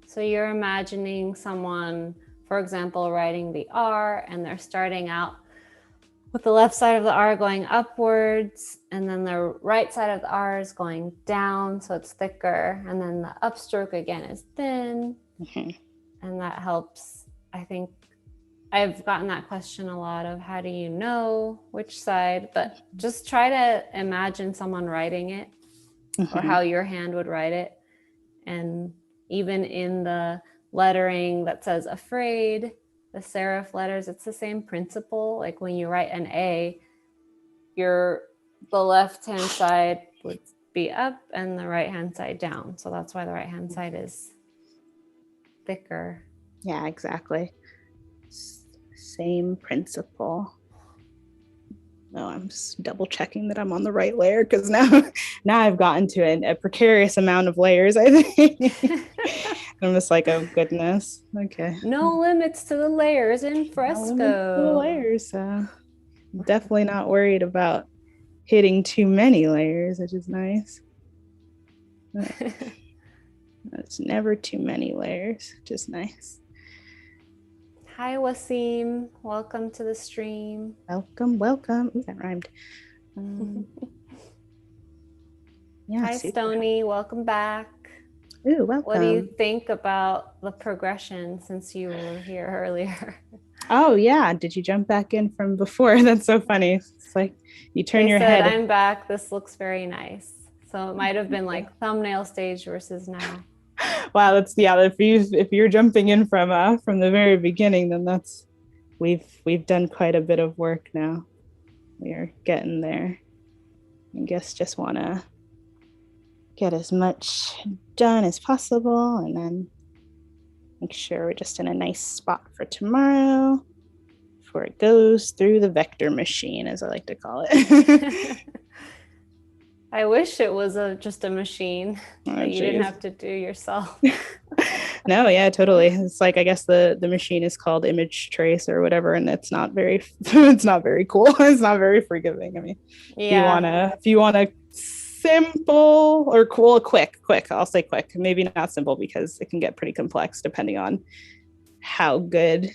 So you're imagining someone, for example, writing the R, and they're starting out with the left side of the R going upwards, and then the right side of the R is going down, so it's thicker, and then the upstroke again is thin. And that helps. I think I've gotten that question a lot of how do you know which side, but just try to imagine someone writing it or how your hand would write it. And even in the lettering that says afraid, the serif letters, it's the same principle. Like when you write an A, the left hand side would be up and the right hand side down. So that's why the right hand side is thicker. Yeah, exactly. Same principle. Oh, I'm just double checking that I'm on the right layer, because now I've gotten to a precarious amount of layers, I think. I'm just like, oh goodness. Okay. No limits to the layers in Fresco. No limits to the layers. Definitely not worried about hitting too many layers, which is nice. It's never too many layers, which is nice. Hi, Wasim. Welcome to the stream. Welcome. Ooh, that rhymed. Yeah. Hi, Stony. Welcome back. Ooh, welcome. What do you think about the progression since you were here earlier? Oh, yeah. Did you jump back in from before? That's so funny. It's like you turn your head. I'm back. This looks very nice. So it might have been like thumbnail stage versus now. Wow, if you're jumping in from the very beginning, then we've done quite a bit of work now. We are getting there. I guess just want to get as much done as possible and then make sure we're just in a nice spot for tomorrow before it goes through the vector machine, as I like to call it. I wish it was just a machine that you didn't have to do yourself. No, yeah, totally. It's like, I guess the machine is called image trace or whatever, and it's not very it's not very cool. It's not very forgiving. I mean, if you wanna simple or cool, quick. I'll say quick, maybe not simple because it can get pretty complex depending on how good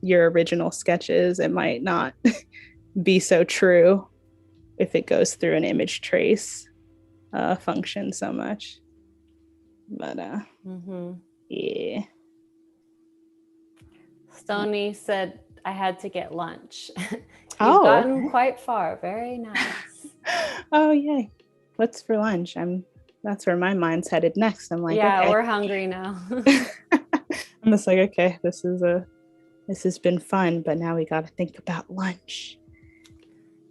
your original sketch is. It might not be so true if it goes through an image trace function so much. But yeah. Stony said I had to get lunch. You've gotten quite far. Very nice. Oh yay. What's for lunch? That's where my mind's headed next. I'm like, yeah, okay. We're hungry now. I'm just like, okay, this has been fun, but now we got to think about lunch.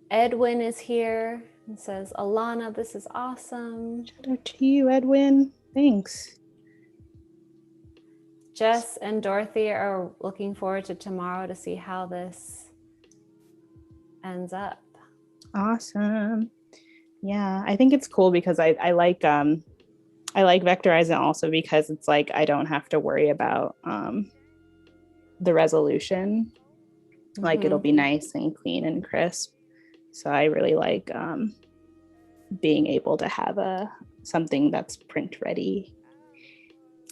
Edwin is here and says, Alana, this is awesome. Shout out to you, Edwin. Thanks. Jess and Dorothy are looking forward to tomorrow to see how this ends up. Awesome. Yeah, I think it's cool because I like vectorizing also because it's like I don't have to worry about the resolution. Like it'll be nice and clean and crisp. So I really like being able to have something that's print ready.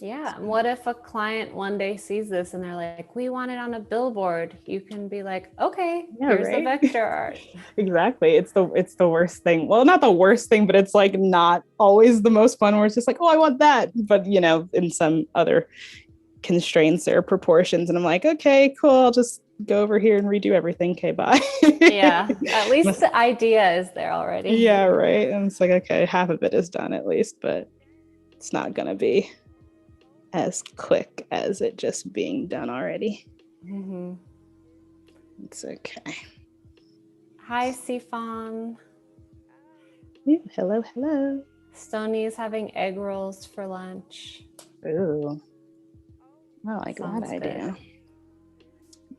Yeah. And what if a client one day sees this and they're like, we want it on a billboard? You can be like, okay, here's the vector art. Exactly. It's the worst thing. Well, not the worst thing, but it's like not always the most fun where it's just like, oh, I want that. But in some other constraints or proportions. And I'm like, okay, cool. I'll just go over here and redo everything. Okay, bye. Yeah. At least the idea is there already. Yeah, right. And it's like, okay, half of it is done at least, but it's not going to be as quick as it just being done already. It's okay. Hi, Sifan. Hello. Stony is having egg rolls for lunch. Ooh. I like that idea.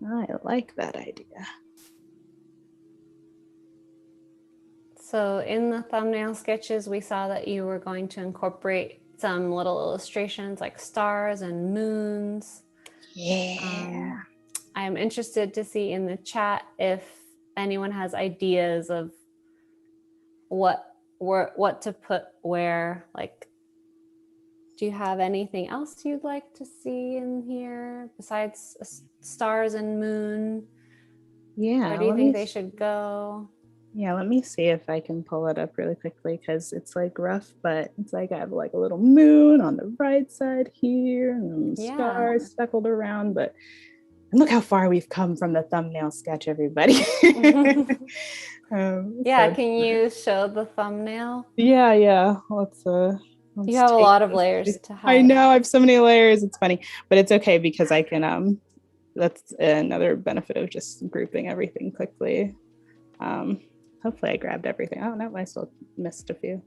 I like that idea. So in the thumbnail sketches, we saw that you were going to incorporate some little illustrations like stars and moons. Yeah. I'm interested to see in the chat if anyone has ideas of what to put where. Like, do you have anything else you'd like to see in here besides stars and moon? Yeah. Where do you think they should go? Yeah, let me see if I can pull it up really quickly because it's like rough, but it's like I have like a little moon on the right side here and stars speckled around. But look how far we've come from the thumbnail sketch, everybody. Can you show the thumbnail? Yeah. Let's you have a lot of layers to hide. I know I have so many layers. It's funny, but it's okay because I can that's another benefit of just grouping everything quickly. Hopefully I grabbed everything. I don't know, I still missed a few.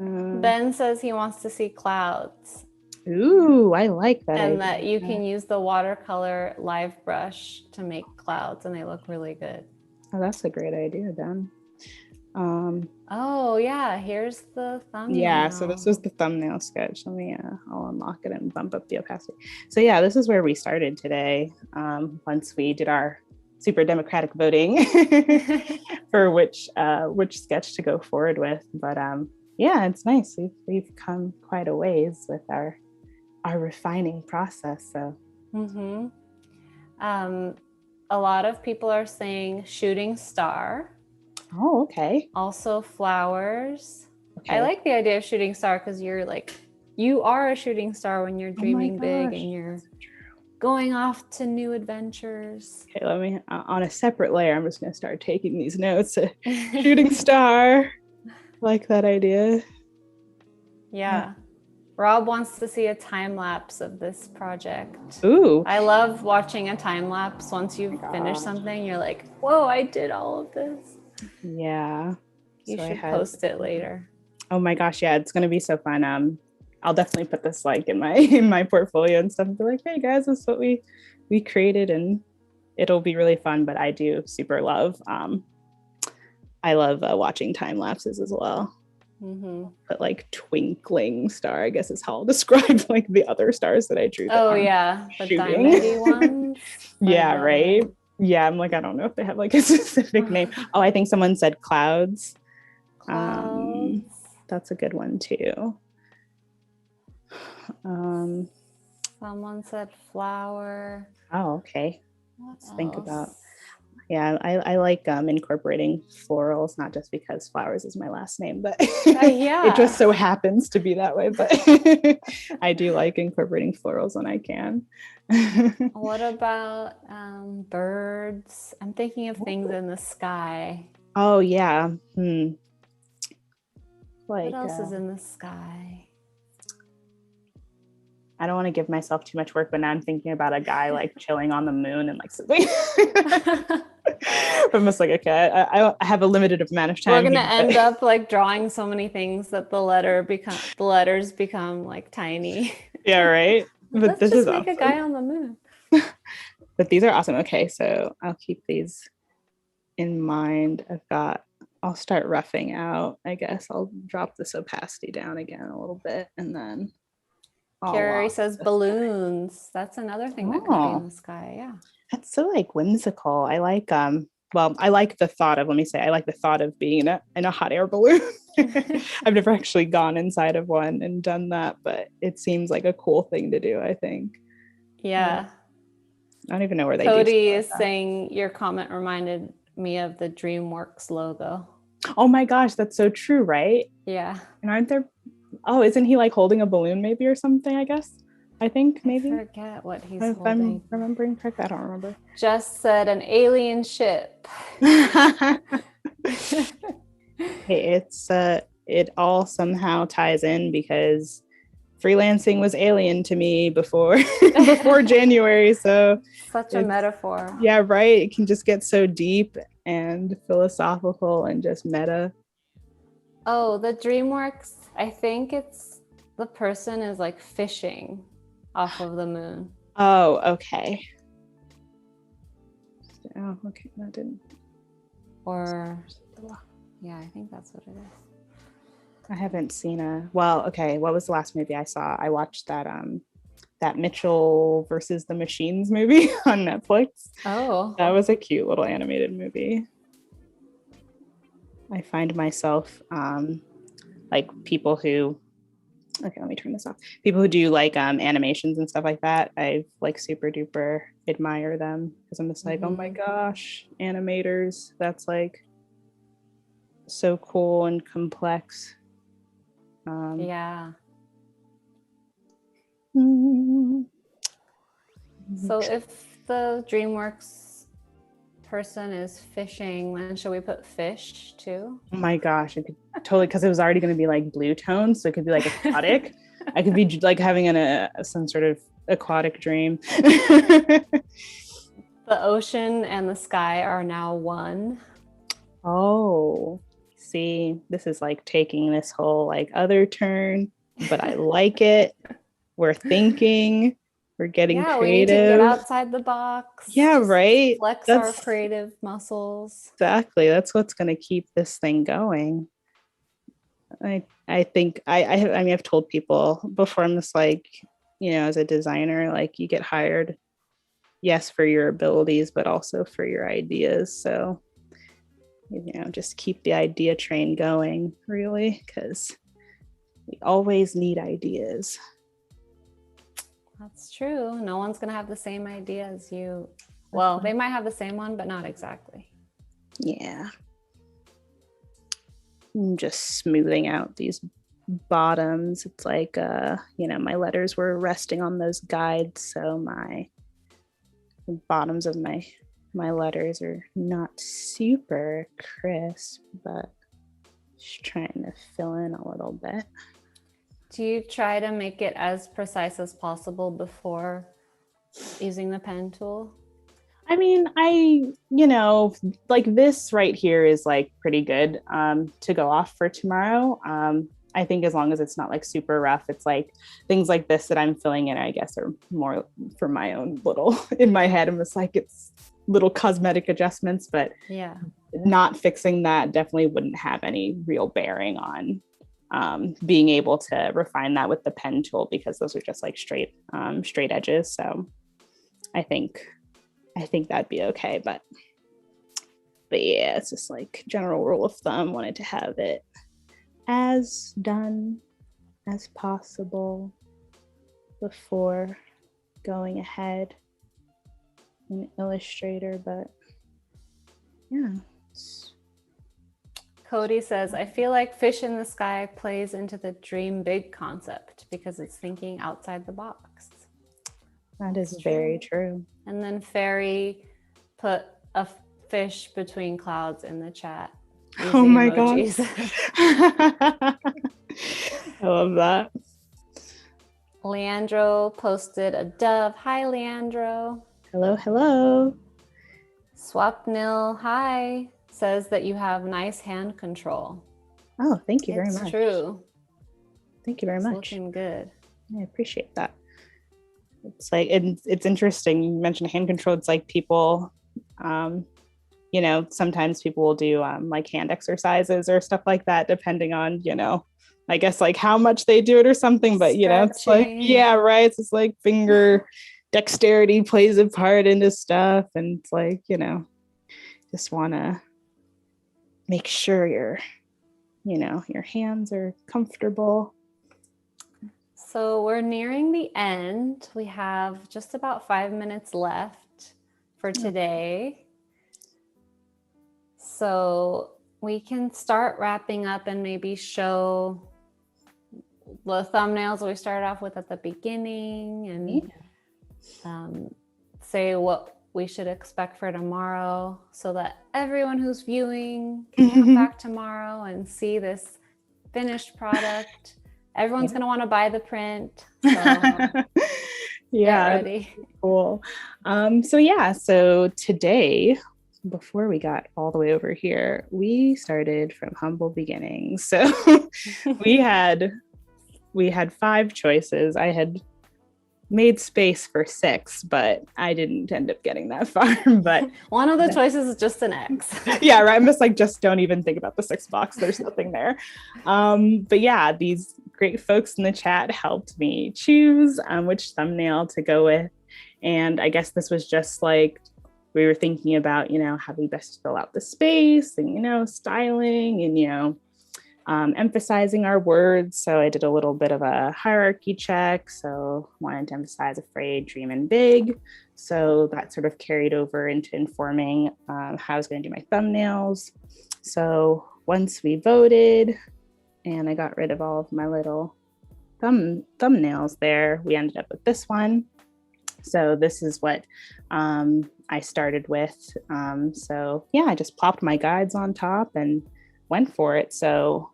Ben says he wants to see clouds. Ooh, I like that. And that you can use the watercolor live brush to make clouds and they look really good. Oh, that's a great idea, Ben. Oh yeah, here's the thumbnail. Yeah, so this was the thumbnail sketch. Let me I'll unlock it and bump up the opacity. So yeah, this is where we started today. Once we did our super democratic voting for which sketch to go forward with. But yeah, it's nice. We've come quite a ways with our refining process. So a lot of people are saying shooting star. Oh, okay. Also flowers. Okay. I like the idea of shooting star because you are a shooting star when you're dreaming big and you're going off to new adventures. Okay, let me, on a separate layer, I'm just going to start taking these notes. Shooting star. Like that idea. Yeah. Rob wants to see a time lapse of this project. Ooh. I love watching a time lapse. Once you've finished something, you're like, whoa, I did all of this. Yeah. You should post it later. Oh my gosh, yeah, it's going to be so fun. I'll definitely put this like in my portfolio and stuff and be like, hey guys, this is what we created, and it'll be really fun. But I do super love I love watching time lapses as well. But like twinkling star, I guess is how I'll describe like the other stars that I drew. Oh yeah, the diamond ones. Yeah, right. Yeah, I'm like, I don't know if they have like a specific name. Oh, I think someone said clouds. That's a good one too. Someone said flower. Oh, okay. Let's Think about. Yeah, I like incorporating florals, not just because Flowers is my last name, but it just so happens to be that way. But I do like incorporating florals when I can. What about birds? I'm thinking of things in the sky. Oh, yeah. What else is in the sky? I don't want to give myself too much work, but now I'm thinking about a guy like chilling on the moon and like something. I'm just like, okay, I have a limited amount of time. We're gonna end up like drawing so many things that the letters become like tiny. Yeah, right. But Let's this just is make awesome. a guy on the moon. But these are awesome. Okay, so I'll keep these in mind. I'll start roughing out. I guess I'll drop this opacity down again a little bit, and then Carrie says balloons. That's another thing that could be in the sky. Yeah. That's so like whimsical. I like I like the thought of, I like the thought of being in a hot air balloon. I've never actually gone inside of one and done that, but it seems like a cool thing to do, I think. Yeah. I don't even know where they Cody is saying your comment reminded me of the DreamWorks logo. Oh my gosh, that's so true, right? Yeah. And aren't there isn't he like holding a balloon maybe or something, I guess? I think maybe. I forget what he's if holding. I'm remembering correctly, I don't remember. Just said an alien ship. It all somehow ties in because freelancing was alien to me before January. So such a metaphor. Yeah, right. It can just get so deep and philosophical and just meta. Oh, the DreamWorks, I think it's the person is like fishing off of the moon. Oh, okay. Oh, okay. That didn't. Or yeah, I think that's what it is. I haven't seen okay, what was the last movie I saw? I watched that Mitchell versus the Machines movie on Netflix. Oh. That was a cute little animated movie. I find myself like people who let me turn this off. People who do like animations and stuff like that, I like super duper admire them because I'm just like, oh my gosh, animators, that's like so cool and complex. Yeah. So if the DreamWorks person is fishing, then should we put fish too? Oh my gosh, it could totally, because it was already going to be like blue tones, so it could be like aquatic. I could be like having some sort of aquatic dream. The ocean and the sky are now one. Oh, see, this is like taking this whole like other turn, but I like it. We're thinking, we're getting creative. We need to get outside the box. Yeah, right. Flex our creative muscles. Exactly. That's what's going to keep this thing going. I think I've told people before, I'm just like, as a designer, like you get hired, yes, for your abilities, but also for your ideas. So, just keep the idea train going, really, because we always need ideas. That's true. No one's going to have the same idea as you. Well, they might have the same one, but not exactly. Yeah. I'm just smoothing out these bottoms. It's like, my letters were resting on those guides. So the bottoms of my letters are not super crisp, but just trying to fill in a little bit. Do you try to make it as precise as possible before using the pen tool? I mean, like this right here is like pretty good to go off for tomorrow. I think as long as it's not like super rough, it's like things like this that I'm filling in, I guess, are more for my own little, in my head, I'm just like, it's little cosmetic adjustments, but yeah, not fixing that definitely wouldn't have any real bearing on being able to refine that with the pen tool, because those are just like straight edges. So I think that'd be okay, but yeah, it's just like general rule of thumb, wanted to have it as done as possible before going ahead in Illustrator, but yeah. Cody says, I feel like Fish in the Sky plays into the dream big concept because it's thinking outside the box. That is very true. And then Fairy put a fish between clouds in the chat. Oh my emojis. God. I love that. Leandro posted a dove. Hi, Leandro. Hello, hello. Swapnil, hi, says that you have nice hand control. Oh, thank you very much. It's true. Thank you very much. Looking good. I appreciate that. It's like, it's interesting. You mentioned hand control. It's like people, you know, sometimes people will do like hand exercises or stuff like that, depending on, you know, I guess like how much they do it or something, but you know, it's like, yeah, right. It's just like finger dexterity plays a part into stuff. And it's like, you know, just want to make sure your hands are comfortable. So we're nearing the end. We have just about 5 minutes left for today. So we can start wrapping up and maybe show the thumbnails we started off with at the beginning and say what we should expect for tomorrow so that everyone who's viewing can come back tomorrow and see this finished product. Everyone's going to want to buy the print. So yeah, ready. Cool. So today, before we got all the way over here, we started from humble beginnings. So we had 5 choices. I had made space for 6, but I didn't end up getting that far. But one of the choices is just an X. Yeah, right. I'm just like, just don't even think about the 6 box. There's nothing there. But yeah, these great folks in the chat helped me choose which thumbnail to go with. And I guess this was just like, we were thinking about, you know, how we best fill out the space and, you know, styling and, you know, emphasizing our words. So I did a little bit of a hierarchy check. So wanted to emphasize afraid, dream, and big. So that sort of carried over into informing how I was going to do my thumbnails. So once we voted and I got rid of all of my little thumbnails there, we ended up with this one. So this is what I started with. So yeah, I just plopped my guides on top and went for it. So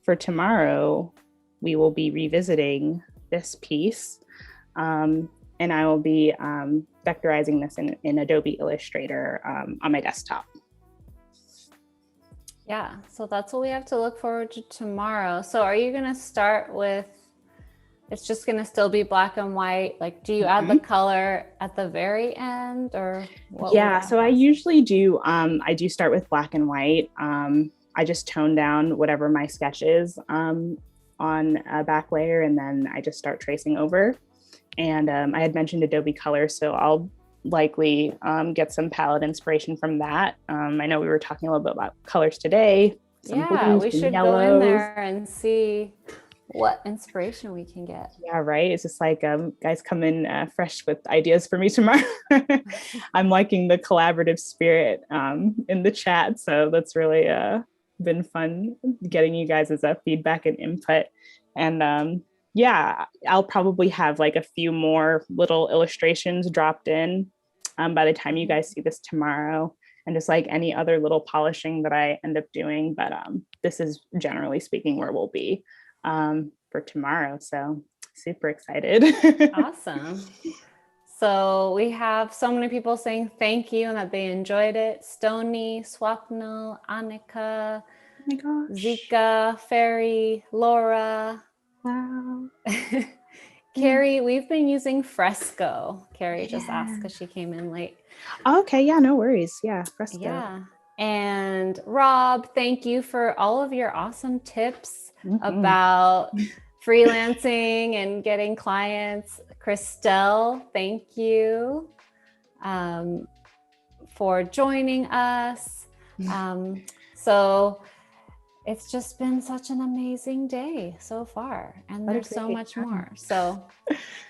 for tomorrow, we will be revisiting this piece, and I will be vectorizing this in Adobe Illustrator on my desktop. Yeah, so that's what we have to look forward to tomorrow. So are you going to start with, it's just going to still be black and white? Like, do you add the color at the very end or what? Yeah, so I usually do, I do start with black and white. I just tone down whatever my sketch is on a back layer, and then I just start tracing over. And I had mentioned Adobe Color, so I'll likely get some palette inspiration from that. I know we were talking a little bit about colors today. Yeah, we should go in there and see what inspiration we can get. Yeah, right. It's just like guys come in fresh with ideas for me tomorrow. I'm liking the collaborative spirit in the chat, so that's really been fun getting you guys' feedback and input. And yeah, I'll probably have like a few more little illustrations dropped in by the time you guys see this tomorrow, and just like any other little polishing that I end up doing. But this is generally speaking where we'll be for tomorrow. So super excited. Awesome. So we have so many people saying thank you and that they enjoyed it. Stony, Swapnil, Annika, Oh my gosh. Zika, Fairy, Laura. Wow. Carrie, we've been using Fresco. Carrie just asked because she came in late. Okay, yeah, no worries. Yeah, Fresco. Yeah. And Rob, thank you for all of your awesome tips about freelancing and getting clients. Christelle, thank you for joining us. So it's just been such an amazing day so far, and What a there's so great much time. more. So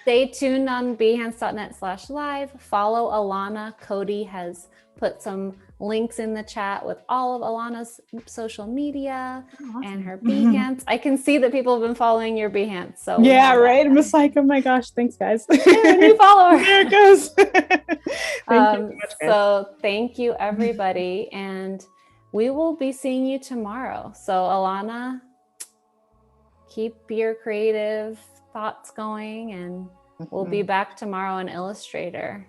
stay tuned on behance.net/live. Follow Alana. Cody has put some links in the chat with all of Alana's social media and her Behance. I can see that people have been following your Behance. So yeah, right. I'm just like, oh my gosh, thanks guys. Hey, a new follower. There it goes. Thank you so much, guys. So thank you everybody, and we will be seeing you tomorrow. So Alana, keep your creative thoughts going, and we'll be back tomorrow in Illustrator.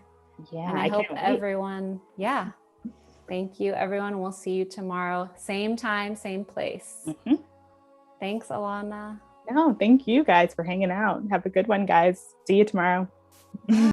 Yeah, and I hope everyone, thank you everyone. We'll see you tomorrow, same time, same place. Thanks, Alana. No, thank you guys for hanging out. Have a good one, guys. See you tomorrow. Bye.